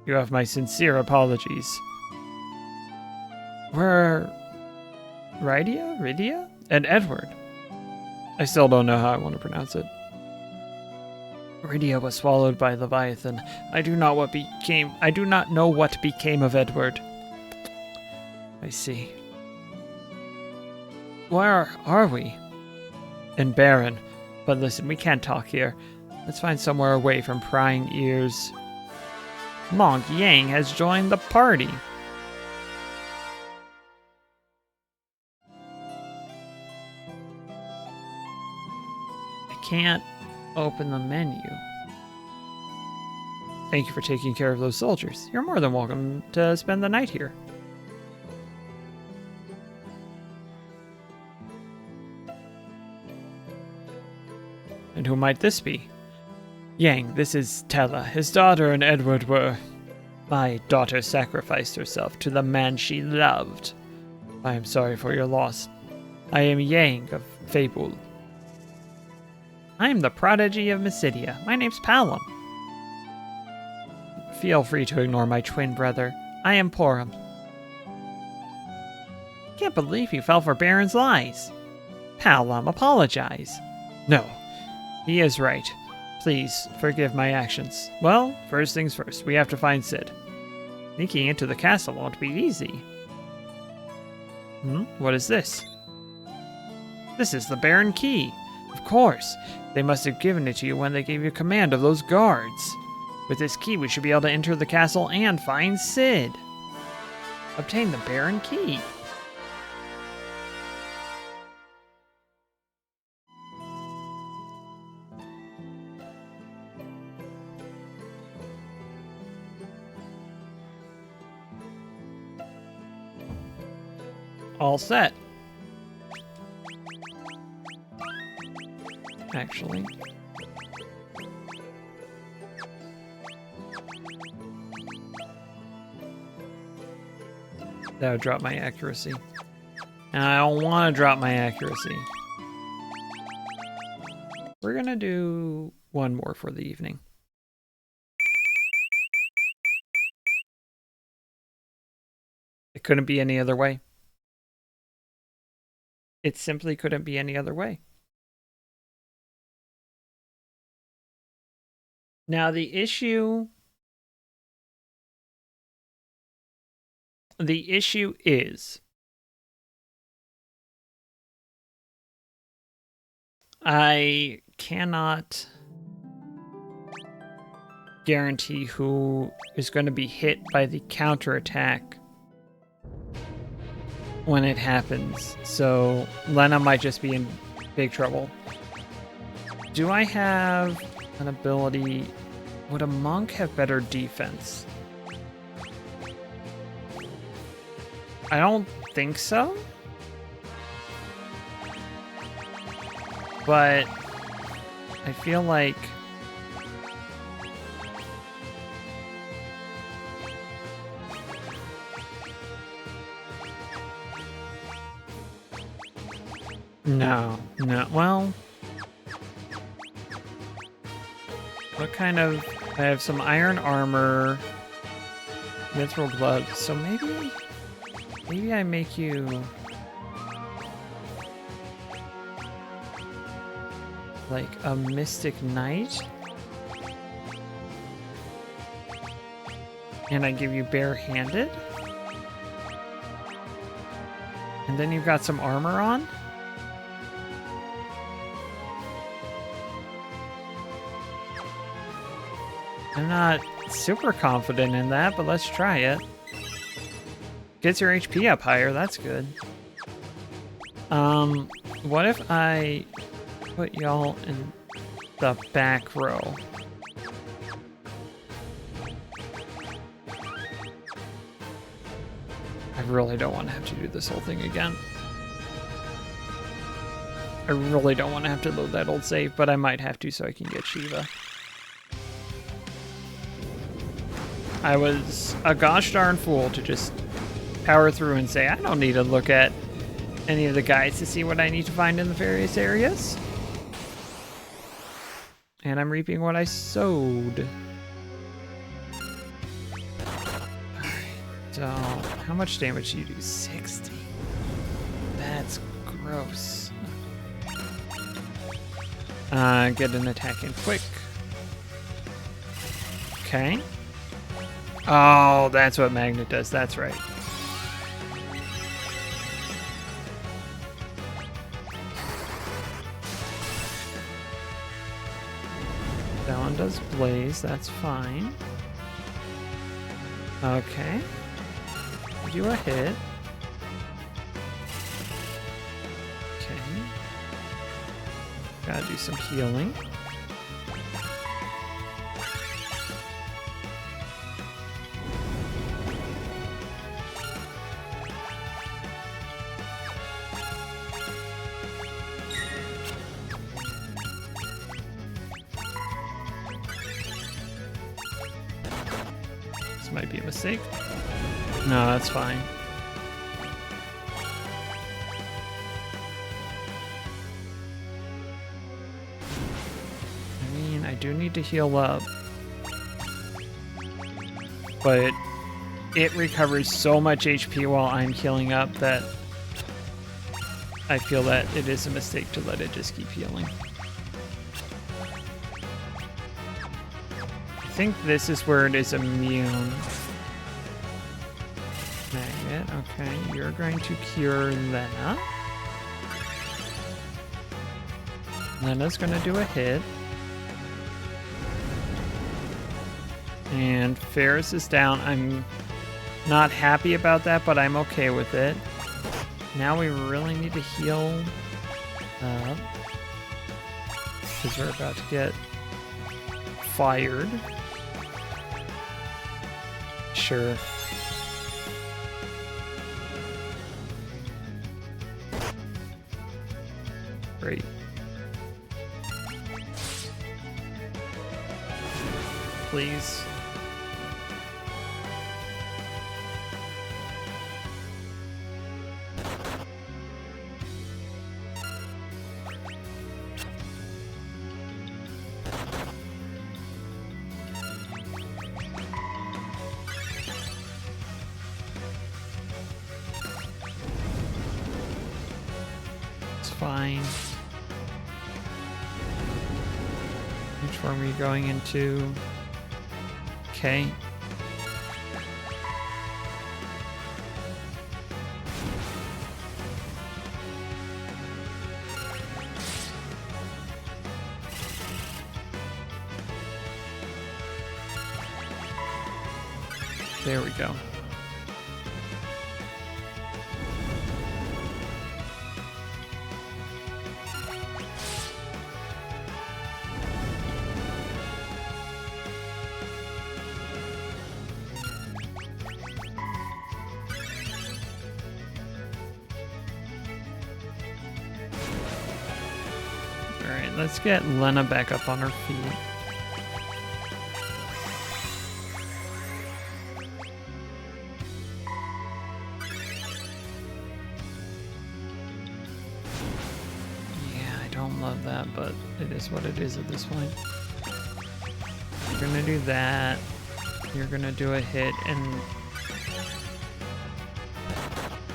You have my sincere apologies. Where Rydia, and Edward? I still don't know how I want to pronounce it. Rydia was swallowed by Leviathan. I do not know what became of Edward. I see. Where are we? In Baron. But listen, we can't talk here. Let's find somewhere away from prying ears. Monk Yang has joined the party. I can't open the menu. Thank you for taking care of those soldiers. You're more than welcome to spend the night here. And who might this be? Yang, this is Tella. His daughter and Edward were... My daughter sacrificed herself to the man she loved. I am sorry for your loss. I am Yang of Fable. I am the prodigy of Mysidia. My name's Palom. Feel free to ignore my twin brother. I am Porum. Can't believe you fell for Baron's lies. Palom, apologize. No. He is right. Please, forgive my actions. Well, first things first, we have to find Sid. Sneaking into the castle won't be easy. What is this? This is the Baron Key. Of course. They must have given it to you when they gave you command of those guards. With this key, we should be able to enter the castle and find Sid. Obtain the Baron Key. All set. Actually. That would drop my accuracy. And I don't want to drop my accuracy. We're gonna do one more for the evening. It couldn't be any other way. It simply couldn't be any other way. Now the issue is I cannot guarantee who is going to be hit by the counterattack when it happens. So Lena might just be in big trouble. Do I have an ability? Would a monk have better defense? I don't think so. But I feel like no. Well, what kind of? I have some iron armor, mithril gloves. So maybe I make you like a mystic knight, and I give you barehanded, and then you've got some armor on. I'm not super confident in that, but let's try it. Gets your HP up higher, that's good. What if I put y'all in the back row? I really don't want to have to do this whole thing again. I really don't want to have to load that old save, but I might have to so I can get Shiva. I was a gosh darn fool to just power through and say, I don't need to look at any of the guides to see what I need to find in the various areas. And I'm reaping what I sowed. Alright, so how much damage do you do? 60. That's gross. Get an attack in quick. Okay. Oh, that's what Magnet does. That's right. That one does blaze. That's fine. Okay. Do a hit. Okay. Gotta do some healing. Might be a mistake. No, that's fine. I mean, I do need to heal up. But it recovers so much HP while I'm healing up that I feel that it is a mistake to let it just keep healing. I think this is where it is immune. Magnet, okay. You're going to cure Lena. Lena's going to do a hit. And Ferris is down. Not happy about that, but I'm okay with it. Now we really need to heal up. Because we're about to get fired. Sure. Great. Please. Fine. Which form are you going into? Okay. There we go. Let's get Lena back up on her feet. Yeah, I don't love that, but it is what it is at this point. You're gonna do that. You're gonna do a hit, and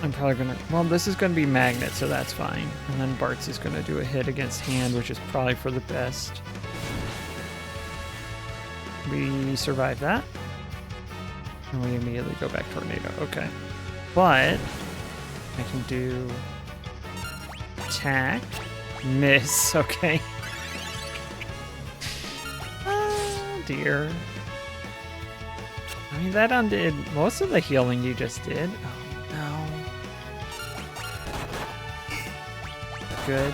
I'm probably gonna... Well, this is gonna be Magnet, so that's fine. And then Bart's is gonna do a hit against Hand, which is probably for the best. We survive that. And we immediately go back Tornado. Okay. But I can do attack. Miss. Okay. Oh, dear. I mean, that undid most of the healing you just did. Oh, no. Good.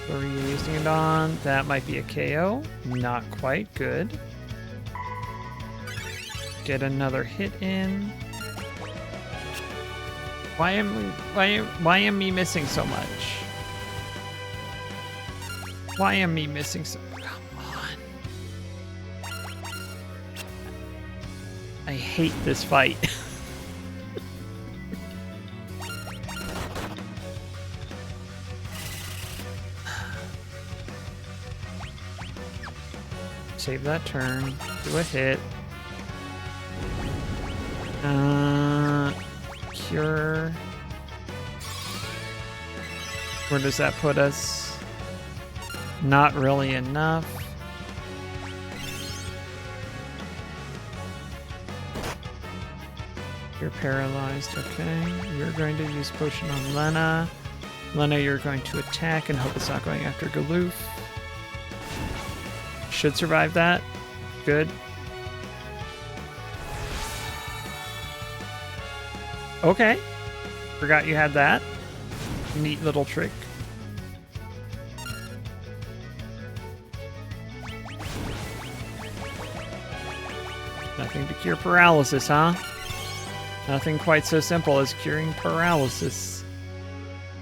What were you using it on? That might be a KO. Not quite. Good. Get another hit in. Why am me missing so much? Why am me missing so... Come on. I hate this fight. Save that turn. Do a hit. Cure. Where does that put us? Not really enough. You're paralyzed. Okay. You're going to use potion on Lena. Lena, you're going to attack and hope it's not going after Galoof. Should survive that. Good. Okay. Forgot you had that. Neat little trick. Nothing to cure paralysis, huh? Nothing quite so simple as curing paralysis.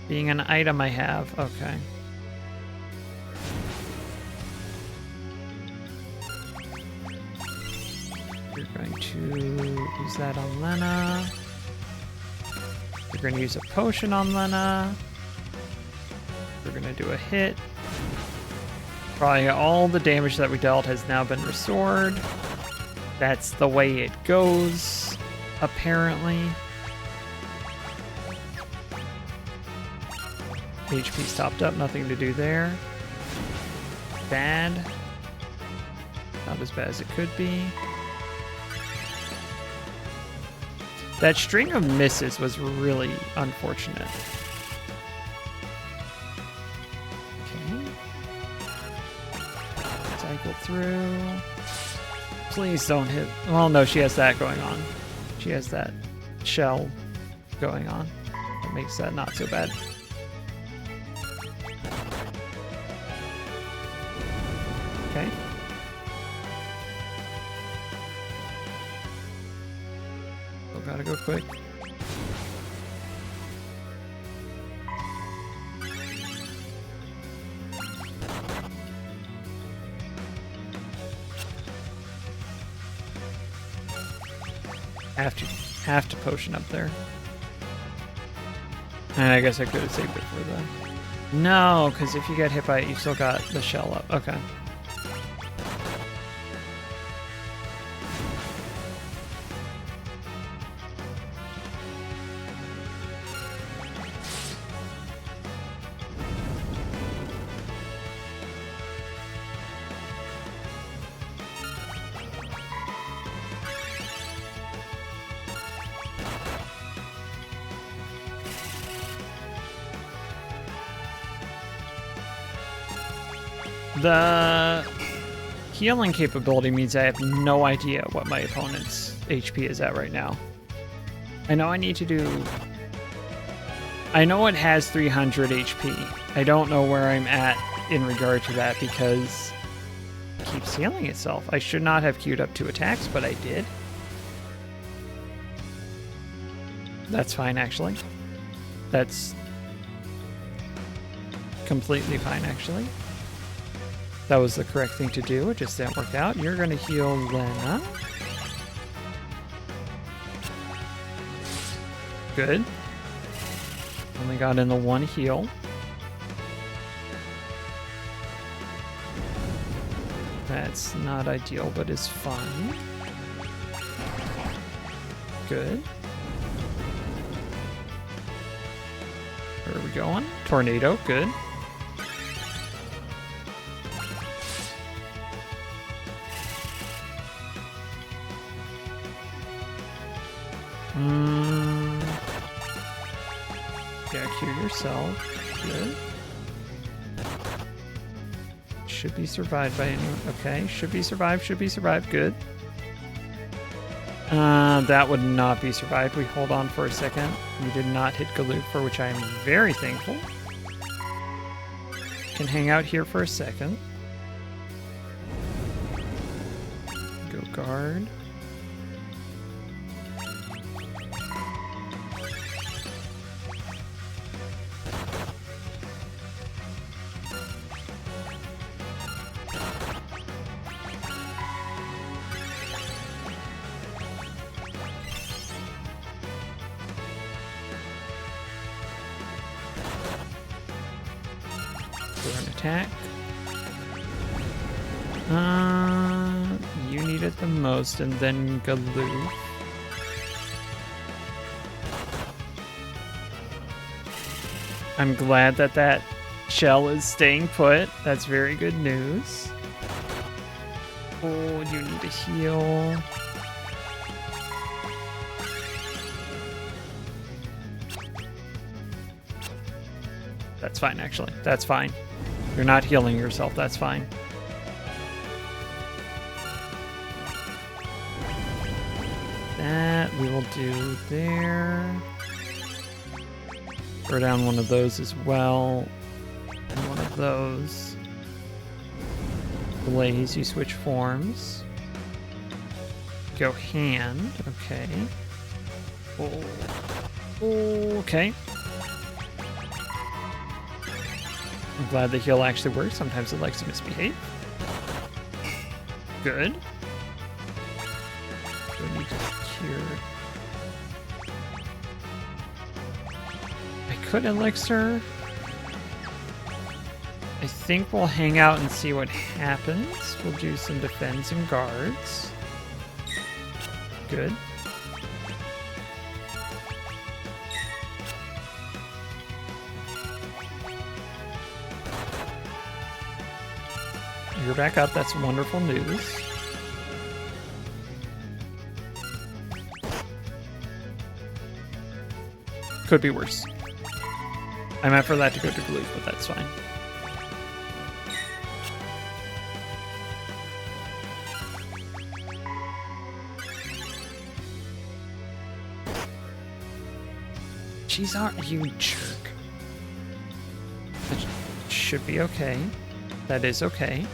Being an item I have. Okay. You're going to use that on Lena. We're going to use a potion on Lena. We're going to do a hit. Probably all the damage that we dealt has now been restored. That's the way it goes, apparently. HP's topped up, nothing to do there. Bad. Not as bad as it could be. That string of misses was really unfortunate. Okay. Cycle through. Please don't hit. Well, no, she has that going on. She has that shell going on. That makes that not so bad. Okay. Still gotta go quick. Have to potion up there. And I guess I could have saved it for the... No, because if you get hit by it, you still got the shell up. Okay. The healing capability means I have no idea what my opponent's HP is at right now. I know I need to do... I know it has 300 HP. I don't know where I'm at in regard to that because it keeps healing itself. I should not have queued up 2 attacks, but I did. That's fine, actually. That's completely fine, actually. That was the correct thing to do. It just didn't work out. You're going to heal Lena. Good. Only got in the 1 heal. That's not ideal, but is fine. Good. Where are we going? Tornado. Good. Yeah, cure yourself. Good. Should be survived by anyone. Okay, should be survived. Good. That would not be survived. We hold on for a second. We did not hit Galoof, for which I am very thankful. Can hang out here for a second. Go guard. Attack. You need it the most, and then Galoof. I'm glad that that shell is staying put. That's very good news. Oh, you need a heal. That's fine, actually. That's fine. You're not healing yourself. That's fine. That we will do there. Throw down one of those as well. And one of those. Blaze, you switch forms. Go hand. Okay. Oh. Okay. I'm glad the heal actually works. Sometimes it likes to misbehave. Good. Do need to cure. I could elixir. I think we'll hang out and see what happens. We'll do some defense and guards. Good. You're back up. That's wonderful news. Could be worse. I meant for that to go to Galoof, but that's fine. She's on you jerk. That should be okay. That is okay.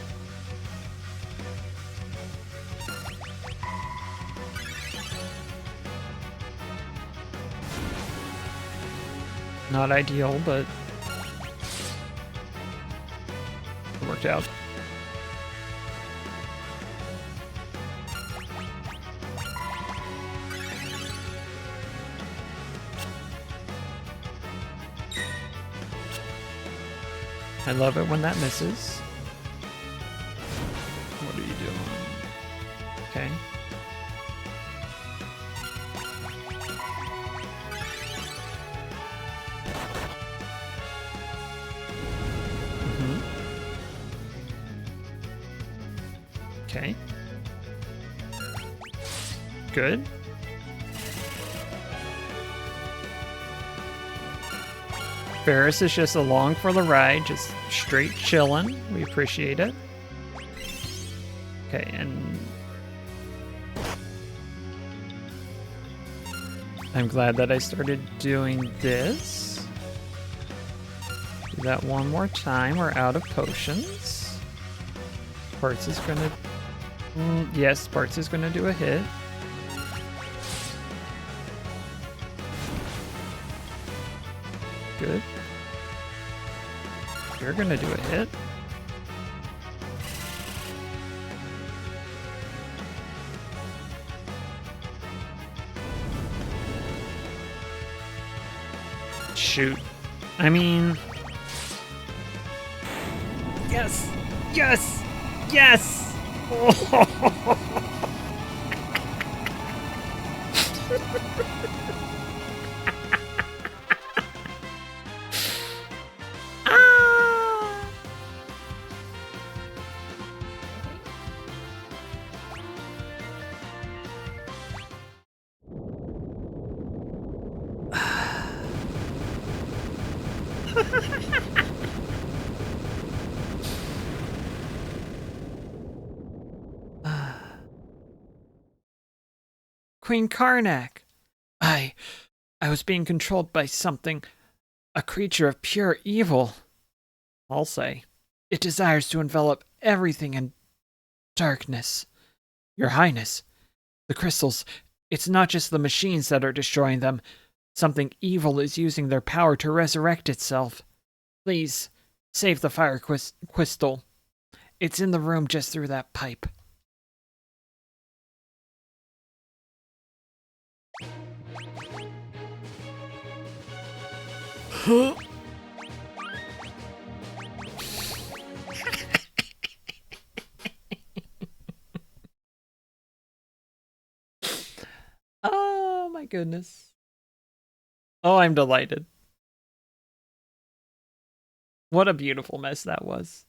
Not ideal, but it worked out. I love it when that misses. What are you doing? Okay. Okay. Good. Ferris is just along for the ride, just straight chilling. We appreciate it. Okay, and I'm glad that I started doing this. Do that one more time. We're out of potions. Parts is gonna... yes, Parts is gonna do a hit. Good. You're gonna do a hit. Shoot. I mean... Yes! Yes! Yes! Queen Karnak! I was being controlled by something, a creature of pure evil. I'll say. It desires to envelop everything in darkness. Your Highness, the crystals, it's not just the machines that are destroying them. Something evil is using their power to resurrect itself. Please, save the fire crystal. It's in the room just through that pipe. Huh? Oh my goodness. Oh, I'm delighted. What a beautiful mess that was.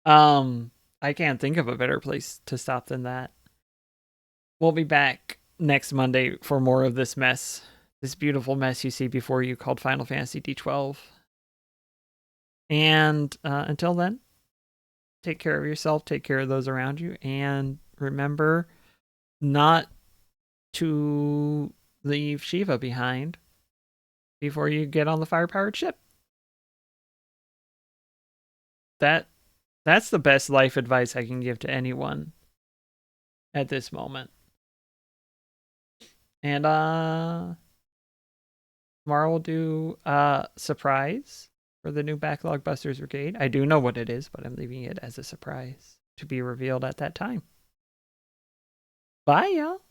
I can't think of a better place to stop than that. We'll be back next Monday for more of this mess. This beautiful mess you see before you called Final Fantasy D12. And until then, take care of yourself, take care of those around you, and remember not to leave Shiva behind before you get on the fire-powered ship. That's the best life advice I can give to anyone at this moment. And tomorrow we'll do a surprise for the new Backlog Busters Brigade. I do know what it is, but I'm leaving it as a surprise to be revealed at that time. Bye, y'all.